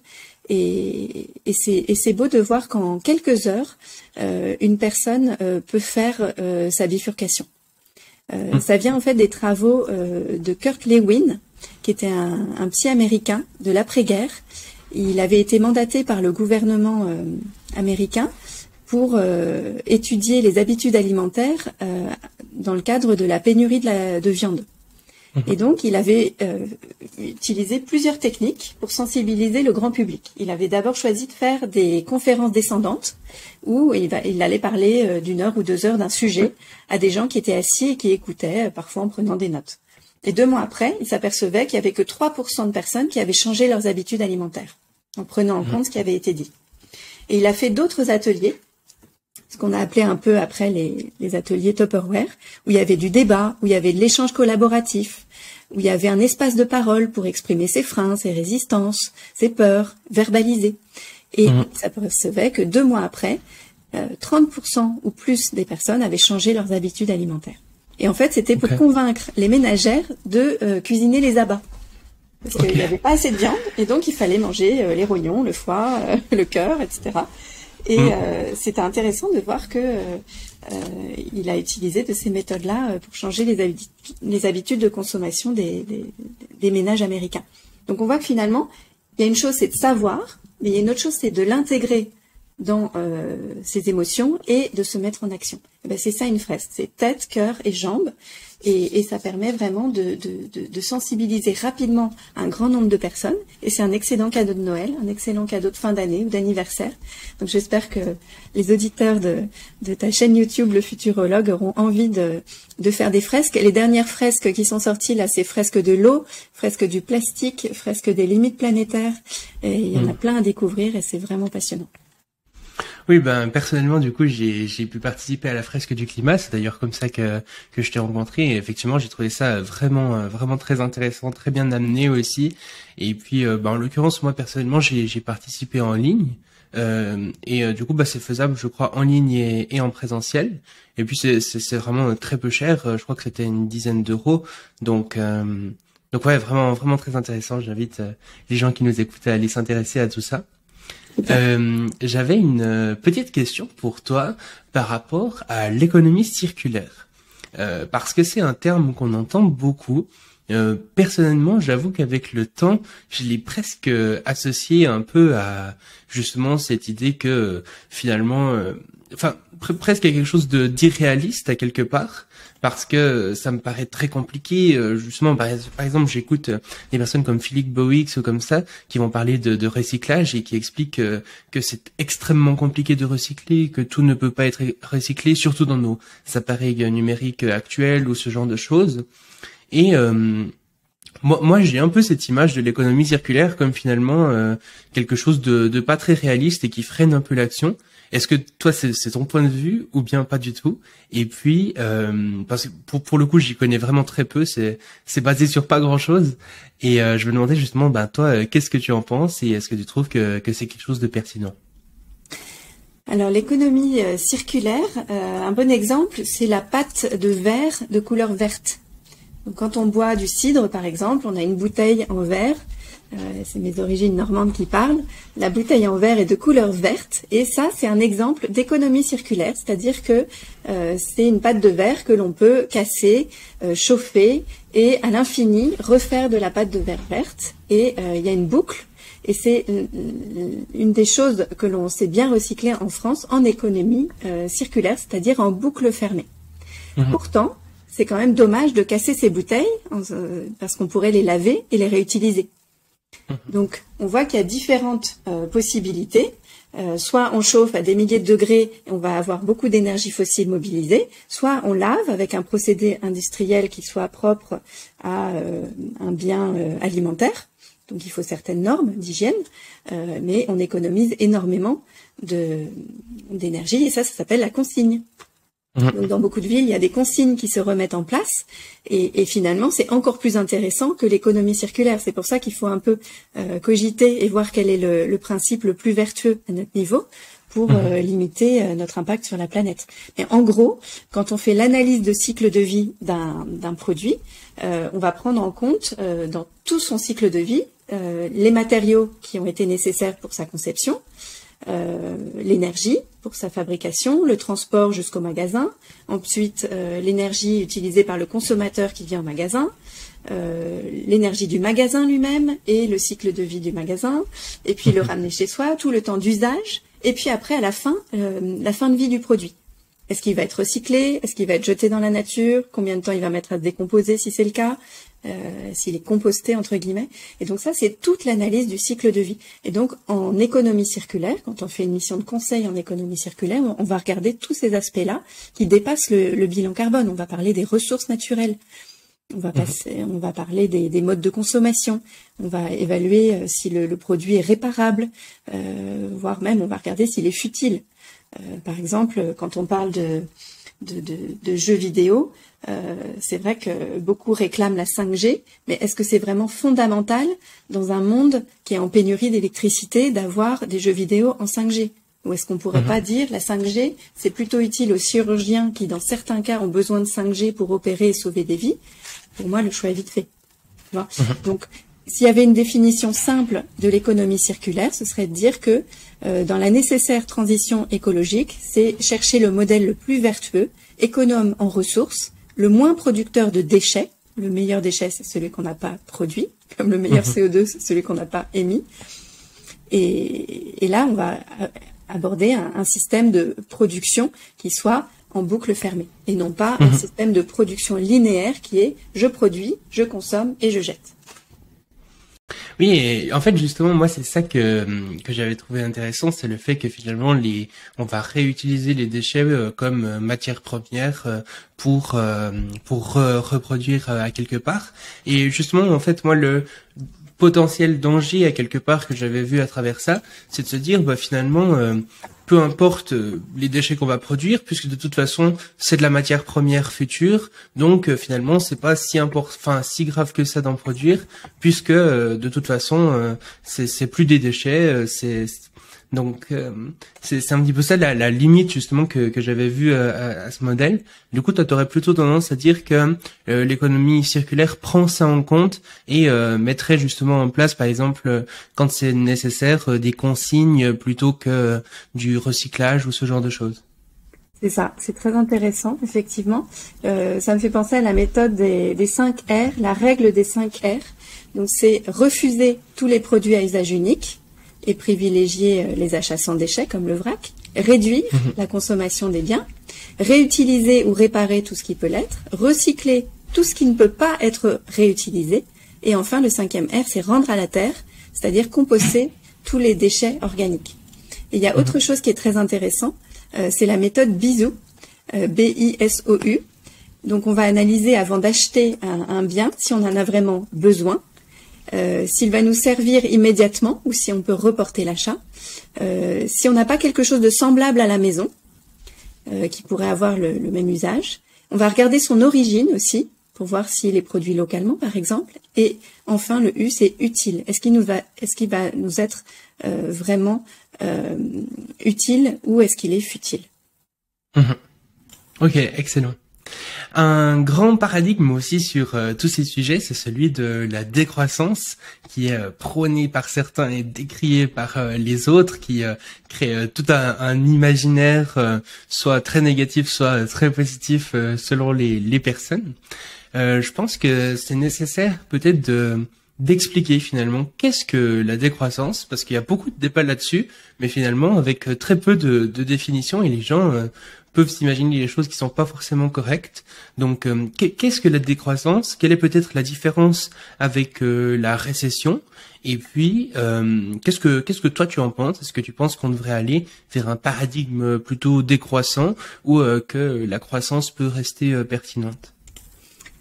Et c'est beau de voir qu'en quelques heures, une personne peut faire sa bifurcation. Ça vient en fait des travaux de Kurt Lewin, qui était un psy américain de l'après-guerre. Il avait été mandaté par le gouvernement américain pour étudier les habitudes alimentaires dans le cadre de la pénurie de viande. Et donc, il avait utilisé plusieurs techniques pour sensibiliser le grand public. Il avait d'abord choisi de faire des conférences descendantes où il allait parler d'1 heure ou 2 heures d'un sujet à des gens qui étaient assis et qui écoutaient, parfois en prenant des notes. Et 2 mois après, il s'apercevait qu'il y avait que 3% de personnes qui avaient changé leurs habitudes alimentaires en prenant en compte ce qui avait été dit. Et il a fait d'autres ateliers, ce qu'on a appelé un peu après les ateliers Tupperware, où il y avait du débat, où il y avait de l'échange collaboratif, où il y avait un espace de parole pour exprimer ses freins, ses résistances, ses peurs, verbaliser. Et il s'apercevait que 2 mois après, 30% ou plus des personnes avaient changé leurs habitudes alimentaires. Et en fait, c'était pour convaincre les ménagères de cuisiner les abats. Parce qu'il n'y avait pas assez de viande, et donc il fallait manger les rognons, le foie, le cœur, etc. Et c'était intéressant de voir que il a utilisé de ces méthodes-là pour changer les habitudes de consommation des ménages américains. Donc on voit que finalement, il y a une chose, c'est de savoir, mais il y a une autre chose, c'est de l'intégrer dans ses émotions et de se mettre en action. Et ben, c'est ça une fresque, c'est tête, cœur et jambes, et ça permet vraiment de sensibiliser rapidement un grand nombre de personnes, et c'est un excellent cadeau de Noël, un excellent cadeau de fin d'année ou d'anniversaire. Donc j'espère que les auditeurs de ta chaîne YouTube Le Futurologue auront envie de faire des fresques. Les dernières fresques qui sont sorties là, c'est fresques de l'eau, fresques du plastique, fresques des limites planétaires, et il y en a plein à découvrir et c'est vraiment passionnant. Oui, ben personnellement, du coup, j'ai pu participer à la fresque du climat. C'est d'ailleurs comme ça que je t'ai rencontré. Et effectivement, j'ai trouvé ça vraiment très intéressant, très bien amené aussi. Et puis, en l'occurrence, moi personnellement, j'ai participé en ligne. Du coup, c'est faisable, je crois, en ligne et en présentiel. Et puis, c'est vraiment très peu cher. Je crois que c'était une dizaine d'euros. Donc ouais, vraiment très intéressant. J'invite les gens qui nous écoutent à aller s'intéresser à tout ça. J'avais une petite question pour toi par rapport à l'économie circulaire, parce que c'est un terme qu'on entend beaucoup. Personnellement, j'avoue qu'avec le temps, je l'ai presque associé un peu à justement cette idée que finalement, presque à quelque chose d'irréaliste à quelque part, parce que ça me paraît très compliqué. Justement, par exemple, j'écoute des personnes comme Philippe Bowix ou comme ça qui vont parler de recyclage et qui expliquent que c'est extrêmement compliqué de recycler, que tout ne peut pas être recyclé, surtout dans nos appareils numériques actuels ou ce genre de choses. Et moi, j'ai un peu cette image de l'économie circulaire comme finalement quelque chose de pas très réaliste et qui freine un peu l'action. Est-ce que toi, c'est ton point de vue ou bien pas du tout? Et puis, parce que pour le coup, j'y connais vraiment très peu, c'est basé sur pas grand-chose. Et je me demandais justement, toi, qu'est-ce que tu en penses et est-ce que tu trouves que c'est quelque chose de pertinent? Alors l'économie circulaire, un bon exemple, c'est la pâte de verre de couleur verte. Donc, quand on boit du cidre, par exemple, on a une bouteille en verre. C'est mes origines normandes qui parlent. La bouteille en verre est de couleur verte, et ça, c'est un exemple d'économie circulaire, c'est-à-dire que c'est une pâte de verre que l'on peut casser, chauffer, et à l'infini refaire de la pâte de verre verte. Et il y a une boucle, et c'est une des choses que l'on sait bien recycler en France en économie circulaire, c'est-à-dire en boucle fermée. Pourtant, c'est quand même dommage de casser ces bouteilles parce qu'on pourrait les laver et les réutiliser. Donc, on voit qu'il y a différentes possibilités. Soit on chauffe à des milliers de degrés et on va avoir beaucoup d'énergie fossile mobilisée, soit on lave avec un procédé industriel qui soit propre à un bien alimentaire. Donc, il faut certaines normes d'hygiène, mais on économise énormément d'énergie et ça s'appelle la consigne. Donc, dans beaucoup de villes, il y a des consignes qui se remettent en place et finalement, c'est encore plus intéressant que l'économie circulaire. C'est pour ça qu'il faut un peu cogiter et voir quel est le principe le plus vertueux à notre niveau pour limiter notre impact sur la planète. Mais en gros, quand on fait l'analyse de cycle de vie d'un produit, on va prendre en compte dans tout son cycle de vie les matériaux qui ont été nécessaires pour sa conception, l'énergie pour sa fabrication, le transport jusqu'au magasin, ensuite l'énergie utilisée par le consommateur qui vient au magasin, l'énergie du magasin lui-même et le cycle de vie du magasin, et puis le ramener chez soi, tout le temps d'usage, et puis après à la fin de vie du produit. Est-ce qu'il va être recyclé? Est-ce qu'il va être jeté dans la nature? Combien de temps il va mettre à se décomposer si c'est le cas? S'il est composté entre guillemets. Et donc ça, c'est toute l'analyse du cycle de vie. Et donc en économie circulaire, quand on fait une mission de conseil en économie circulaire, on va regarder tous ces aspects-là qui dépassent le bilan carbone. On va parler des ressources naturelles. On va parler des modes de consommation. On va évaluer si le produit est réparable, voire même on va regarder s'il est futile. Par exemple, quand on parle de jeux vidéo, c'est vrai que beaucoup réclament la 5G, mais est-ce que c'est vraiment fondamental dans un monde qui est en pénurie d'électricité d'avoir des jeux vidéo en 5G? Ou est-ce qu'on pourrait pas dire la 5G, c'est plutôt utile aux chirurgiens qui, dans certains cas, ont besoin de 5G pour opérer et sauver des vies? Pour moi, le choix est vite fait. Tu vois. Donc, s'il y avait une définition simple de l'économie circulaire, ce serait de dire que dans la nécessaire transition écologique, c'est chercher le modèle le plus vertueux, économe en ressources, le moins producteur de déchets. Le meilleur déchet, c'est celui qu'on n'a pas produit, comme le meilleur CO2, c'est celui qu'on n'a pas émis. Et là, on va aborder un système de production qui soit en boucle fermée, et non pas un système de production linéaire qui est je produis, je consomme et je jette. Oui, et en fait justement moi c'est ça que j'avais trouvé intéressant, c'est le fait que finalement on va réutiliser les déchets comme matière première pour reproduire à quelque part. Et justement en fait moi le potentiel danger à quelque part que j'avais vu à travers ça, c'est de se dire finalement peu importe les déchets qu'on va produire, puisque de toute façon c'est de la matière première future, donc finalement c'est pas si grave que ça d'en produire, puisque de toute façon c'est plus des déchets, donc c'est un petit peu ça la limite justement que j'avais vue à ce modèle. Du coup, toi t'aurais plutôt tendance à dire que l'économie circulaire prend ça en compte et mettrait justement en place, par exemple, quand c'est nécessaire, des consignes plutôt que du recyclage ou ce genre de choses. C'est ça, c'est très intéressant, effectivement. Ça me fait penser à la méthode des 5 R, la règle des 5 R. Donc c'est refuser tous les produits à usage unique et privilégier les achats sans déchets comme le vrac, réduire la consommation des biens, réutiliser ou réparer tout ce qui peut l'être, recycler tout ce qui ne peut pas être réutilisé, et enfin le 5e R, c'est rendre à la terre, c'est-à-dire composter tous les déchets organiques. Et il y a autre chose qui est très intéressant, c'est la méthode BISOU, B-I-S-O-U. Donc on va analyser avant d'acheter un bien si on en a vraiment besoin, s'il va nous servir immédiatement ou si on peut reporter l'achat, si on n'a pas quelque chose de semblable à la maison qui pourrait avoir le même usage. On va regarder son origine aussi pour voir s'il est produit localement par exemple. Et enfin le U, c'est utile. Est-ce qu'il va nous être vraiment utile ou est-ce qu'il est futile? Ok, excellent. Un grand paradigme aussi sur tous ces sujets, c'est celui de la décroissance, qui est prôné par certains et décrié par les autres, qui crée tout un imaginaire, soit très négatif, soit très positif selon les personnes. Je pense que c'est nécessaire peut-être d'expliquer finalement qu'est-ce que la décroissance, parce qu'il y a beaucoup de débats là-dessus, mais finalement avec très peu de définitions et les gens peuvent s'imaginer des choses qui sont pas forcément correctes. Donc, qu'est-ce que la décroissance? Quelle est peut-être la différence avec la récession? Et puis, qu'est-ce que toi tu en penses? Est-ce que tu penses qu'on devrait aller vers un paradigme plutôt décroissant ou que la croissance peut rester pertinente?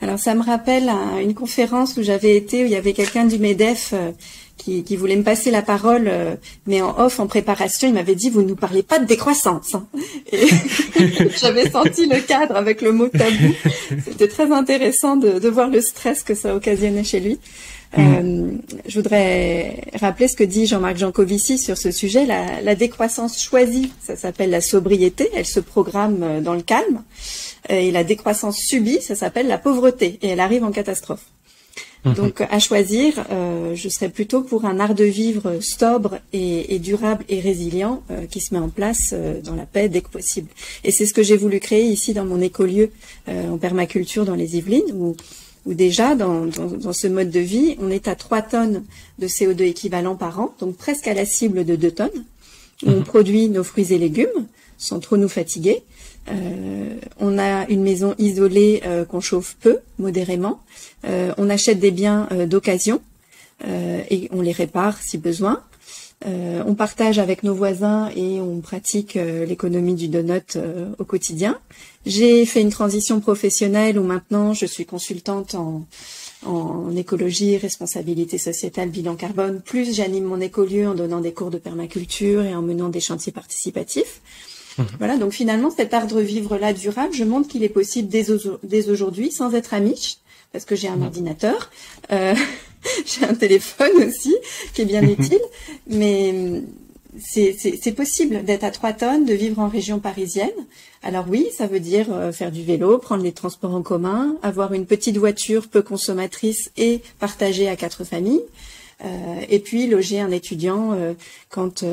Alors, ça me rappelle une conférence où j'avais été, où il y avait quelqu'un du MEDEF qui voulait me passer la parole, mais en off, en préparation, il m'avait dit « Vous ne nous parlez pas de décroissance hein. ». Et j'avais senti le cadre avec le mot tabou. C'était très intéressant de voir le stress que ça occasionnait chez lui. Je voudrais rappeler ce que dit Jean-Marc Jancovici sur ce sujet. La décroissance choisie, ça s'appelle la sobriété, elle se programme dans le calme. Et la décroissance subie, ça s'appelle la pauvreté, et elle arrive en catastrophe. Donc à choisir, je serais plutôt pour un art de vivre sobre et durable et résilient qui se met en place dans la paix dès que possible. Et c'est ce que j'ai voulu créer ici dans mon écolieu en permaculture dans les Yvelines, où déjà dans ce mode de vie, on est à 3 tonnes de CO2 équivalent par an, donc presque à la cible de 2 tonnes, où on produit nos fruits et légumes sans trop nous fatiguer. On a une maison isolée qu'on chauffe peu, modérément. On achète des biens d'occasion et on les répare si besoin. On partage avec nos voisins et on pratique l'économie du donut au quotidien. J'ai fait une transition professionnelle où maintenant je suis consultante en écologie, responsabilité sociétale, bilan carbone. Plus j'anime mon écolieu en donnant des cours de permaculture et en menant des chantiers participatifs. Voilà, donc finalement, cet art de vivre-là durable, je montre qu'il est possible dès aujourd'hui, sans être Amish, parce que j'ai un ordinateur, j'ai un téléphone aussi, qui est bien utile, mais c'est possible d'être à 3 tonnes, de vivre en région parisienne. Alors oui, ça veut dire faire du vélo, prendre les transports en commun, avoir une petite voiture peu consommatrice et partagée à 4 familles. Et puis loger un étudiant quand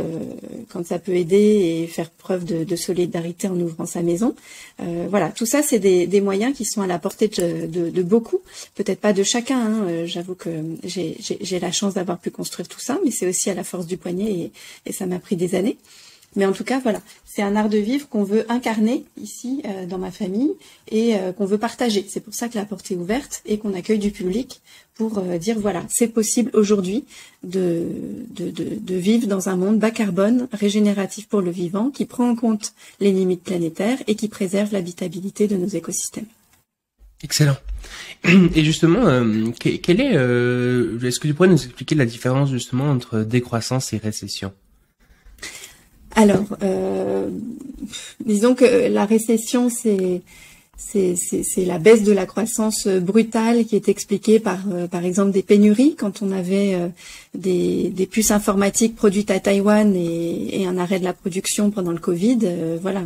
ça peut aider et faire preuve de solidarité en ouvrant sa maison. Voilà, tout ça c'est des moyens qui sont à la portée de beaucoup, peut-être pas de chacun. Hein. J'avoue que j'ai la chance d'avoir pu construire tout ça, mais c'est aussi à la force du poignet et ça m'a pris des années. Mais en tout cas, voilà, c'est un art de vivre qu'on veut incarner ici dans ma famille et qu'on veut partager. C'est pour ça que la porte est ouverte et qu'on accueille du public pour dire voilà, c'est possible aujourd'hui de vivre dans un monde bas carbone, régénératif pour le vivant, qui prend en compte les limites planétaires et qui préserve l'habitabilité de nos écosystèmes. Excellent. Et justement, est-ce que tu pourrais nous expliquer la différence justement entre décroissance et récession? Alors, disons que la récession, c'est la baisse de la croissance brutale qui est expliquée par exemple des pénuries quand on avait des puces informatiques produites à Taïwan et un arrêt de la production pendant le Covid. Voilà,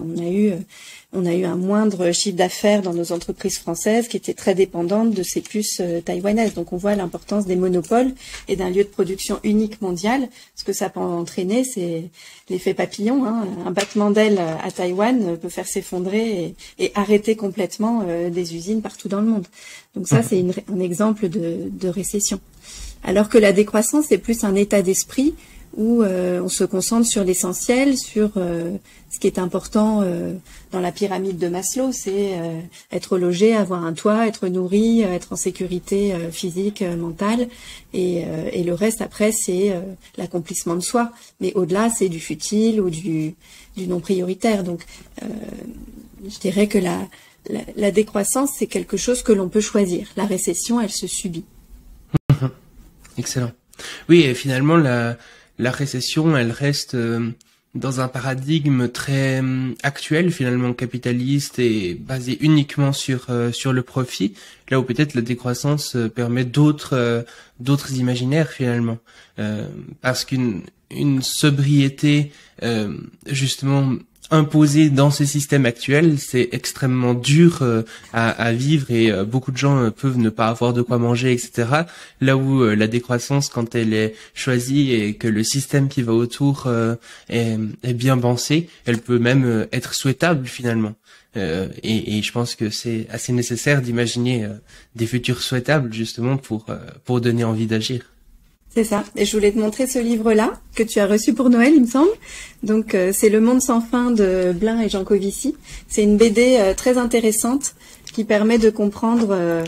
on a eu un moindre chiffre d'affaires dans nos entreprises françaises qui étaient très dépendantes de ces puces taïwanaises. Donc on voit l'importance des monopoles et d'un lieu de production unique mondial. Ce que ça peut entraîner, c'est l'effet papillon. Hein. Un battement d'aile à Taïwan peut faire s'effondrer et arrêter complètement des usines partout dans le monde. Donc ça, c'est un exemple de récession. Alors que la décroissance, c'est plus un état d'esprit où on se concentre sur l'essentiel, sur ce qui est important dans la pyramide de Maslow, c'est être logé, avoir un toit, être nourri, être en sécurité physique, mentale, et le reste après c'est l'accomplissement de soi. Mais au-delà, c'est du futile ou du non prioritaire. Donc je dirais que la décroissance, c'est quelque chose que l'on peut choisir. La récession, elle se subit. Excellent. Oui, et finalement la récession, elle reste dans un paradigme très actuel, finalement capitaliste et basé uniquement sur le profit, là où peut-être la décroissance permet d'autres imaginaires finalement, parce qu'une sobriété justement imposée dans ce système actuel, c'est extrêmement dur à vivre et beaucoup de gens peuvent ne pas avoir de quoi manger, etc. Là où la décroissance, quand elle est choisie et que le système qui va autour est bien pensé, elle peut même être souhaitable finalement. Et je pense que c'est assez nécessaire d'imaginer des futurs souhaitables justement pour donner envie d'agir. C'est ça. Et je voulais te montrer ce livre-là que tu as reçu pour Noël, il me semble. Donc, c'est Le Monde sans fin de Blin et Jancovici. C'est une BD très intéressante qui permet de comprendre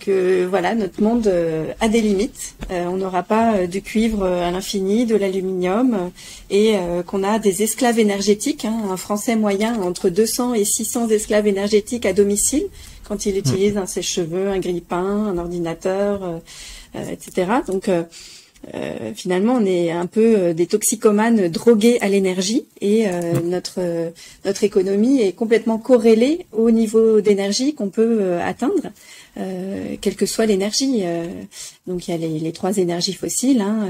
que voilà, notre monde a des limites. On n'aura pas du cuivre à l'infini, de l'aluminium, et qu'on a des esclaves énergétiques. Hein, un Français moyen entre 200 et 600 esclaves énergétiques à domicile quand il utilise un sèche-cheveux, un grille-pain, un ordinateur, etc. Donc finalement, on est un peu des toxicomanes drogués à l'énergie et notre économie est complètement corrélée au niveau d'énergie qu'on peut atteindre, quelle que soit l'énergie. Donc il y a les 3 énergies fossiles, hein,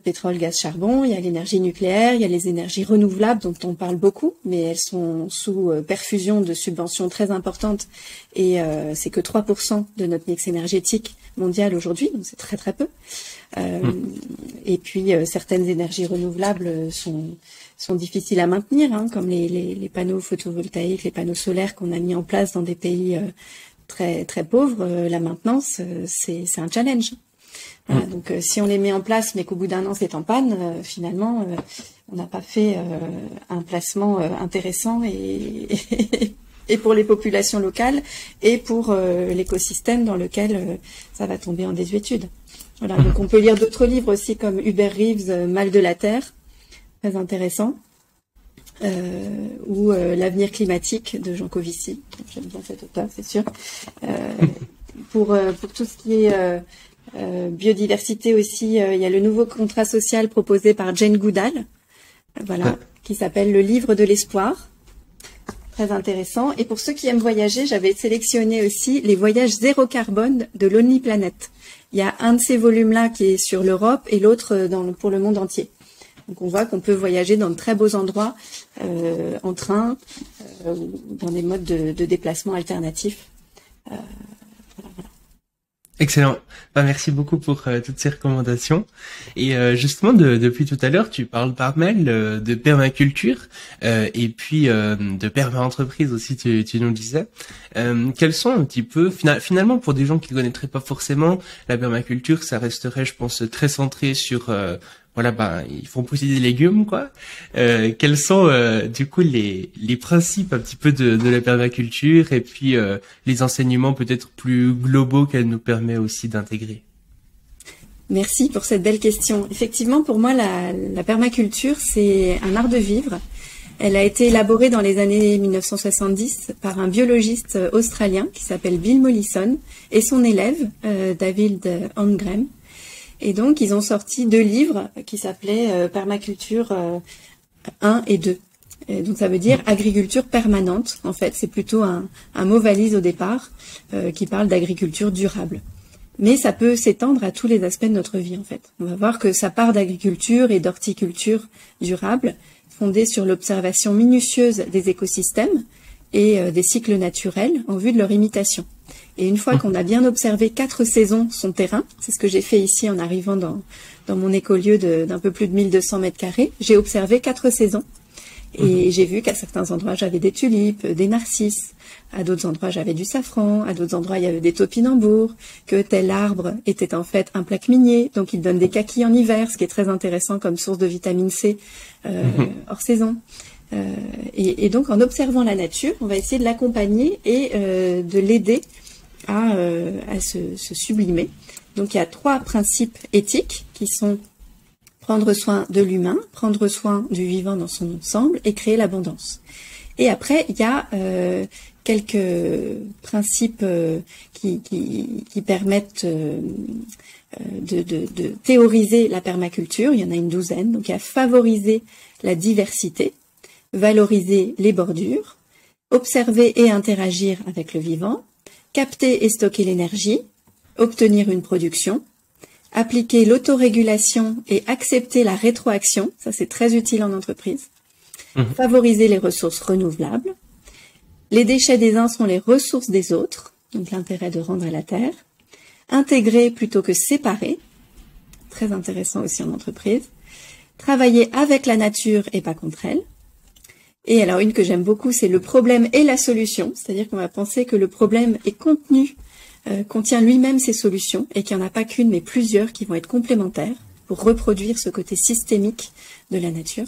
pétrole, gaz, charbon. Il y a l'énergie nucléaire, il y a les énergies renouvelables dont on parle beaucoup, mais elles sont sous perfusion de subventions très importantes et c'est que 3% de notre mix énergétique mondial aujourd'hui, donc c'est très très peu. Et puis certaines énergies renouvelables sont difficiles à maintenir, hein, comme les panneaux photovoltaïques, les panneaux solaires qu'on a mis en place dans des pays très très pauvres. La maintenance, c'est un challenge. Voilà, donc si on les met en place, mais qu'au bout d'un an c'est en panne, finalement on n'a pas fait un placement intéressant et pour les populations locales et pour l'écosystème dans lequel ça va tomber en désuétude. Voilà, donc on peut lire d'autres livres aussi comme Hubert Reeves, Mal de la Terre, très intéressant, ou L'avenir climatique de Jancovici. J'aime bien cet auteur, c'est sûr. Pour tout ce qui est biodiversité aussi, il y a le nouveau contrat social proposé par Jane Goodall, voilà, qui s'appelle Le livre de l'espoir. Très intéressant. Et pour ceux qui aiment voyager, j'avais sélectionné aussi les voyages zéro carbone de Lonely Planet. Il y a un de ces volumes-là qui est sur l'Europe et l'autre pour le monde entier. Donc on voit qu'on peut voyager dans de très beaux endroits en train, dans des modes de déplacement alternatifs. Voilà. Excellent. Merci beaucoup pour toutes ces recommandations. Et justement, depuis tout à l'heure, tu parles pas mal de permaculture et puis de perma-entreprise aussi, tu nous disais. Quels sont un petit peu, finalement, pour des gens qui ne connaîtraient pas forcément, la permaculture, ça resterait, je pense, très centré sur... ils font pousser des légumes, quoi. Quels sont du coup les principes un petit peu de la permaculture et puis les enseignements peut-être plus globaux qu'elle nous permet aussi d'intégrer? Merci pour cette belle question. Effectivement, pour moi, la permaculture, c'est un art de vivre. Elle a été élaborée dans les années 1970 par un biologiste australien qui s'appelle Bill Mollison et son élève David Holmgren. Et donc, ils ont sorti 2 livres qui s'appelaient Permaculture 1 et 2. Et donc, ça veut dire agriculture permanente. En fait, c'est plutôt un mot valise au départ qui parle d'agriculture durable. Mais ça peut s'étendre à tous les aspects de notre vie, en fait. On va voir que ça part d'agriculture et d'horticulture durable, fondée sur l'observation minutieuse des écosystèmes et des cycles naturels en vue de leur imitation. Et une fois qu'on a bien observé 4 saisons son terrain, c'est ce que j'ai fait ici en arrivant dans mon écolieu d'un peu plus de 1200 mètres carrés, j'ai observé 4 saisons. Et j'ai vu qu'à certains endroits, j'avais des tulipes, des narcisses. À d'autres endroits, j'avais du safran. À d'autres endroits, il y avait des topinambours. Que tel arbre était en fait un plaque minier. Donc, il donne des kakis en hiver, ce qui est très intéressant comme source de vitamine C hors saison. Et donc, en observant la nature, on va essayer de l'accompagner et de l'aider à se sublimer. Donc, il y a 3 principes éthiques qui sont prendre soin de l'humain, prendre soin du vivant dans son ensemble et créer l'abondance. Et après, il y a quelques principes qui permettent de théoriser la permaculture. Il y en a une douzaine. Donc, il y a favoriser la diversité, valoriser les bordures, observer et interagir avec le vivant, capter et stocker l'énergie, obtenir une production, appliquer l'autorégulation et accepter la rétroaction, ça c'est très utile en entreprise, favoriser les ressources renouvelables, les déchets des uns sont les ressources des autres, donc l'intérêt de rendre à la terre, intégrer plutôt que séparer, très intéressant aussi en entreprise, travailler avec la nature et pas contre elle. Et alors une que j'aime beaucoup, c'est le problème et la solution, c'est-à-dire qu'on va penser que le problème est contient lui-même ses solutions et qu'il n'y en a pas qu'une mais plusieurs qui vont être complémentaires pour reproduire ce côté systémique de la nature.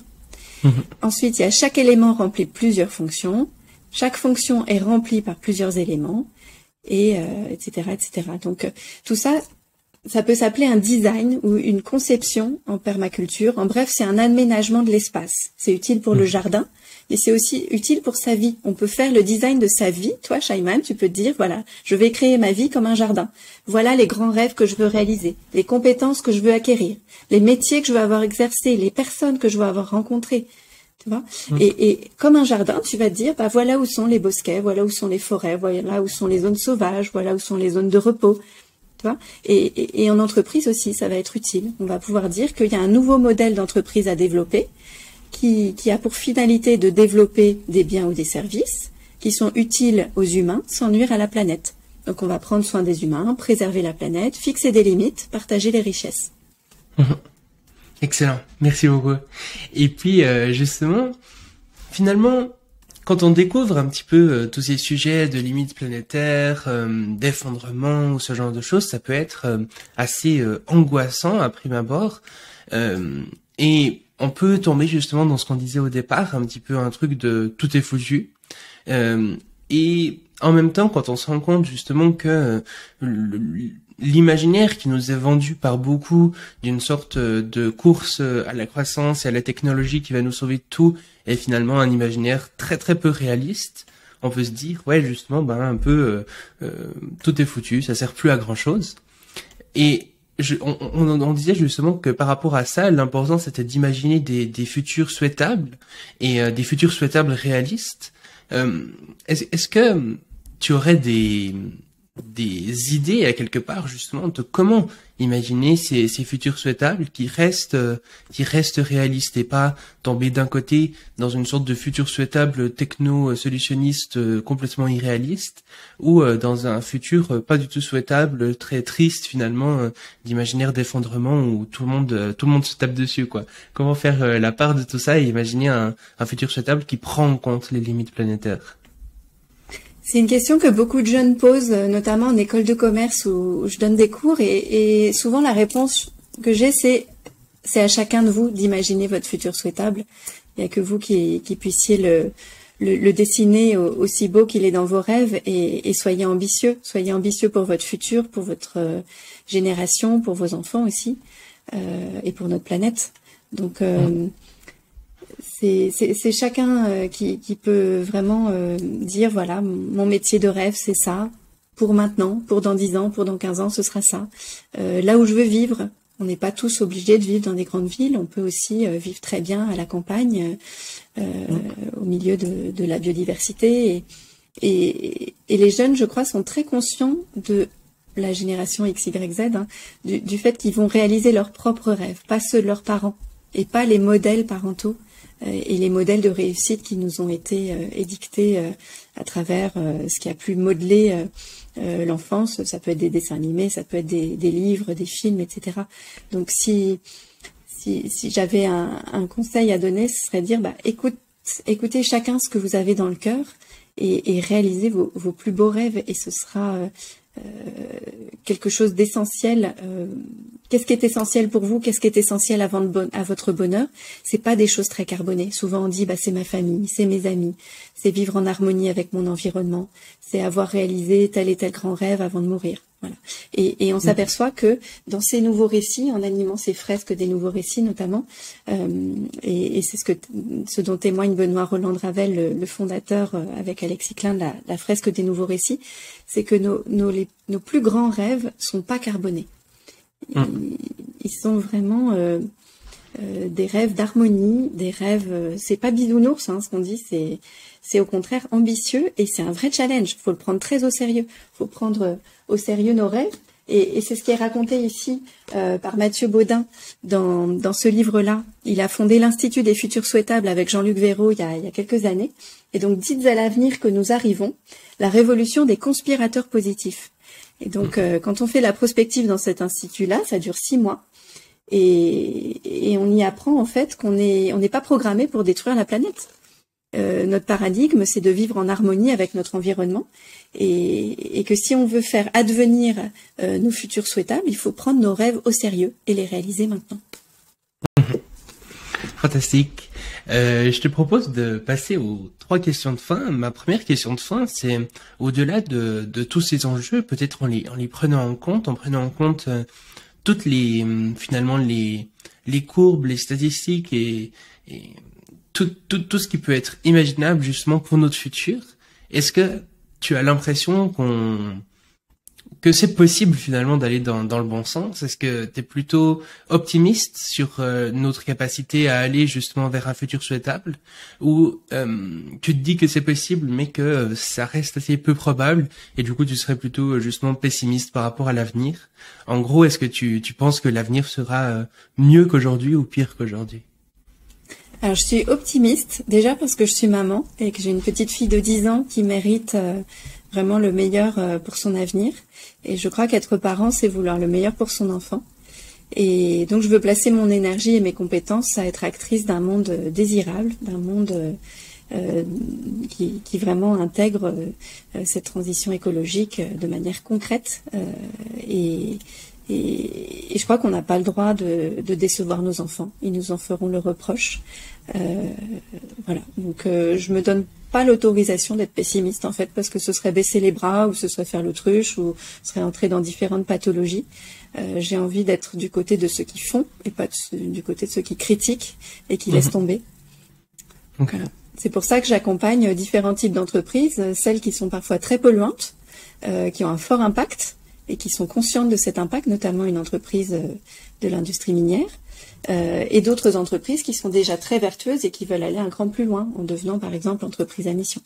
Ensuite, il y a chaque élément remplit plusieurs fonctions, chaque fonction est remplie par plusieurs éléments, et etc., etc. Donc tout ça, ça peut s'appeler un design ou une conception en permaculture. En bref, c'est un aménagement de l'espace. C'est utile pour le jardin, et c'est aussi utile pour sa vie. On peut faire le design de sa vie. Toi, Shaiman, tu peux te dire, voilà, je vais créer ma vie comme un jardin. Voilà les grands rêves que je veux réaliser, les compétences que je veux acquérir, les métiers que je veux avoir exercés, les personnes que je veux avoir rencontrées. Tu vois, et comme un jardin, tu vas te dire, bah voilà où sont les bosquets, voilà où sont les forêts, voilà où sont les zones sauvages, voilà où sont les zones de repos. Tu vois, et en entreprise aussi, ça va être utile. On va pouvoir dire qu'il y a un nouveau modèle d'entreprise à développer qui a pour finalité de développer des biens ou des services qui sont utiles aux humains sans nuire à la planète. Donc on va prendre soin des humains, préserver la planète, fixer des limites, partager les richesses. Excellent, merci beaucoup. Et puis justement, finalement, quand on découvre un petit peu tous ces sujets de limites planétaires, d'effondrement ou ce genre de choses, ça peut être assez angoissant à prime abord. Et on peut tomber justement dans ce qu'on disait au départ, un petit peu un truc de tout est foutu. Et en même temps, quand on se rend compte justement que l'imaginaire qui nous est vendu par beaucoup d'une sorte de course à la croissance et à la technologie qui va nous sauver de tout est finalement un imaginaire très très peu réaliste, on peut se dire ouais justement un peu tout est foutu, ça sert plus à grand chose. Et on disait justement que par rapport à ça, l'important c'était d'imaginer des futurs souhaitables et des futurs souhaitables réalistes. Est-ce que tu aurais des idées à quelque part justement de comment imaginer ces futurs souhaitables qui restent réalistes et pas tomber d'un côté dans une sorte de futur souhaitable techno-solutionniste complètement irréaliste ou dans un futur pas du tout souhaitable, très triste finalement, d'imaginaire d'effondrement où tout le monde se tape dessus quoi. Comment faire la part de tout ça et imaginer un futur souhaitable qui prend en compte les limites planétaires? C'est une question que beaucoup de jeunes posent, notamment en école de commerce où je donne des cours et souvent la réponse que j'ai c'est à chacun de vous d'imaginer votre futur souhaitable. Il n'y a que vous qui puissiez le dessiner aussi beau qu'il est dans vos rêves et soyez ambitieux pour votre futur, pour votre génération, pour vos enfants aussi et pour notre planète. Donc c'est chacun qui peut vraiment dire voilà, mon métier de rêve c'est ça, pour maintenant, pour dans 10 ans, pour dans 15 ans, ce sera ça. Là où je veux vivre, on n'est pas tous obligés de vivre dans des grandes villes, on peut aussi vivre très bien à la campagne, au milieu de la biodiversité. Et les jeunes, je crois, sont très conscients de la génération XYZ, du fait qu'ils vont réaliser leurs propres rêves, pas ceux de leurs parents, et pas les modèles parentaux et les modèles de réussite qui nous ont été édictés à travers ce qui a pu modeler l'enfance. Ça peut être des dessins animés, ça peut être des livres, des films, etc. Donc si j'avais un conseil à donner, ce serait de dire écoutez chacun ce que vous avez dans le cœur et réalisez vos plus beaux rêves et ce sera quelque chose d'essentiel. Qu'est-ce qui est essentiel pour vous? Qu'est-ce qui est essentiel à votre bonheur? C'est pas des choses très carbonées. Souvent on dit c'est ma famille, c'est mes amis, c'est vivre en harmonie avec mon environnement, c'est avoir réalisé tel et tel grand rêve avant de mourir. Voilà. Et on s'aperçoit que dans ces nouveaux récits, en animant ces fresques des nouveaux récits notamment, et c'est ce dont témoigne Benoît Roland de Ravel, le fondateur avec Alexis Klein de la fresque des nouveaux récits, c'est que nos plus grands rêves sont pas carbonés. Ils sont vraiment des rêves d'harmonie, des rêves. C'est pas bisounours, ce qu'on dit. C'est au contraire ambitieux et c'est un vrai challenge. Faut le prendre très au sérieux. Faut prendre au sérieux nos rêves. Et c'est ce qui est raconté ici par Mathieu Baudin dans ce livre-là. Il a fondé l'Institut des futurs souhaitables avec Jean-Luc Véraud il y a quelques années. Et donc, dites à l'avenir que nous arrivons, la révolution des conspirateurs positifs. Et donc, quand on fait la prospective dans cet institut-là, ça dure 6 mois. Et on y apprend en fait on n'est pas programmé pour détruire la planète. Notre paradigme, c'est de vivre en harmonie avec notre environnement et que si on veut faire advenir nos futurs souhaitables, il faut prendre nos rêves au sérieux et les réaliser maintenant. Fantastique. Je te propose de passer aux 3 questions de fin. Ma première question de fin, c'est au-delà de tous ces enjeux, peut-être en les prenant en compte, toutes finalement les courbes, les statistiques et tout ce qui peut être imaginable justement pour notre futur. Est-ce que tu as l'impression que c'est possible finalement d'aller dans le bon sens? Est-ce que tu es plutôt optimiste sur notre capacité à aller justement vers un futur souhaitable ou tu te dis que c'est possible mais que ça reste assez peu probable et du coup tu serais plutôt justement pessimiste par rapport à l'avenir? En gros, est-ce que tu penses que l'avenir sera mieux qu'aujourd'hui ou pire qu'aujourd'hui? Alors je suis optimiste déjà parce que je suis maman et que j'ai une petite fille de 10 ans qui mérite vraiment le meilleur pour son avenir. Et je crois qu'être parent, c'est vouloir le meilleur pour son enfant. Et donc, je veux placer mon énergie et mes compétences à être actrice d'un monde désirable, d'un monde qui vraiment intègre cette transition écologique de manière concrète. Et je crois qu'on n'a pas le droit de décevoir nos enfants. Ils nous en feront le reproche. Voilà. Donc, je me donne pas l'autorisation d'être pessimiste en fait parce que ce serait baisser les bras ou ce serait faire l'autruche ou ce serait entrer dans différentes pathologies. J'ai envie d'être du côté de ceux qui font et pas du côté de ceux qui critiquent et qui laissent tomber. Okay. Voilà. C'est pour ça que j'accompagne différents types d'entreprises, celles qui sont parfois très polluantes, qui ont un fort impact et qui sont conscientes de cet impact, notamment une entreprise de l'industrie minière, et d'autres entreprises qui sont déjà très vertueuses et qui veulent aller un cran plus loin en devenant par exemple entreprise à mission.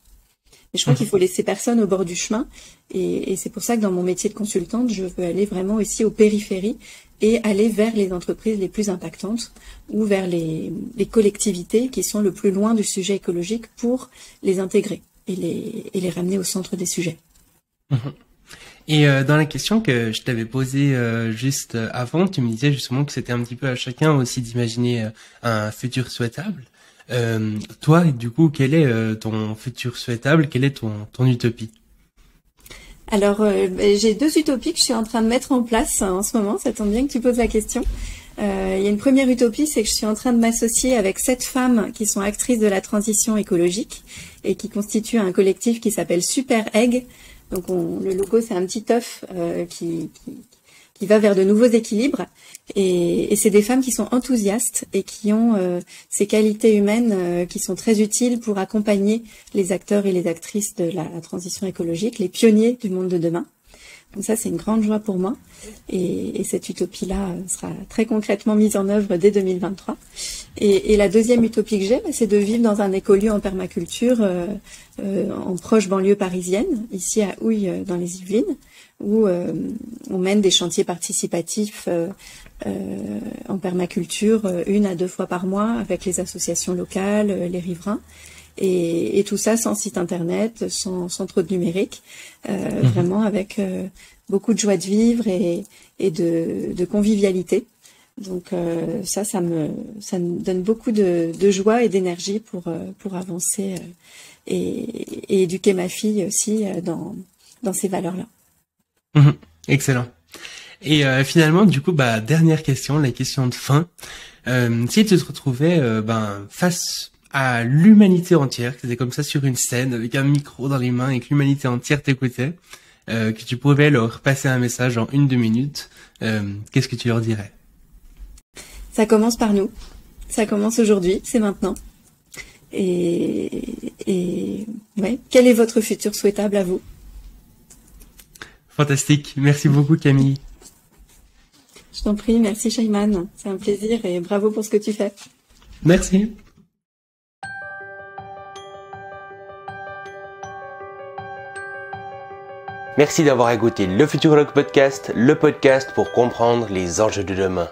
Et je crois qu'il faut laisser personne au bord du chemin, et c'est pour ça que dans mon métier de consultante, je veux aller vraiment aussi aux périphéries et aller vers les entreprises les plus impactantes ou vers les collectivités qui sont le plus loin du sujet écologique pour les intégrer et les ramener au centre des sujets. Et dans la question que je t'avais posée juste avant, tu me disais justement que c'était un petit peu à chacun aussi d'imaginer un futur souhaitable. Toi, du coup, quel est ton futur souhaitable? Quelle est ton utopie? Alors, j'ai 2 utopies que je suis en train de mettre en place en ce moment. Ça tombe bien que tu poses la question. Il y a une première utopie, c'est que je suis en train de m'associer avec 7 femmes qui sont actrices de la transition écologique et qui constituent un collectif qui s'appelle Super Egg. Donc, le logo, c'est un petit œuf qui va vers de nouveaux équilibres. Et c'est des femmes qui sont enthousiastes et qui ont ces qualités humaines qui sont très utiles pour accompagner les acteurs et les actrices de la transition écologique, les pionniers du monde de demain. Donc ça, c'est une grande joie pour moi. Et cette utopie-là sera très concrètement mise en œuvre dès 2023. Et la deuxième utopie que j'ai, c'est de vivre dans un écolieu en permaculture en proche banlieue parisienne, ici à Houille, dans les Yvelines, où on mène des chantiers participatifs en permaculture 1 à 2 fois par mois avec les associations locales, les riverains. Et tout ça sans site internet, sans trop de numérique, vraiment avec beaucoup de joie de vivre et de convivialité. Donc ça me donne beaucoup de joie et d'énergie pour avancer et éduquer ma fille aussi dans ces valeurs-là. Excellent. Et finalement, du coup, dernière question, la question de fin. Si tu te retrouvais face à l'humanité entière, que c'était comme ça sur une scène avec un micro dans les mains et que l'humanité entière t'écoutait, que tu pouvais leur passer un message en 1-2 minutes, qu'est-ce que tu leur dirais? Ça commence par nous. Ça commence aujourd'hui, c'est maintenant. Et ouais, quel est votre futur souhaitable à vous? Fantastique. Merci beaucoup, Camille. Je t'en prie, merci Shaiman. C'est un plaisir et bravo pour ce que tu fais. Merci. Merci d'avoir écouté le Futurologue Podcast, le podcast pour comprendre les enjeux de demain.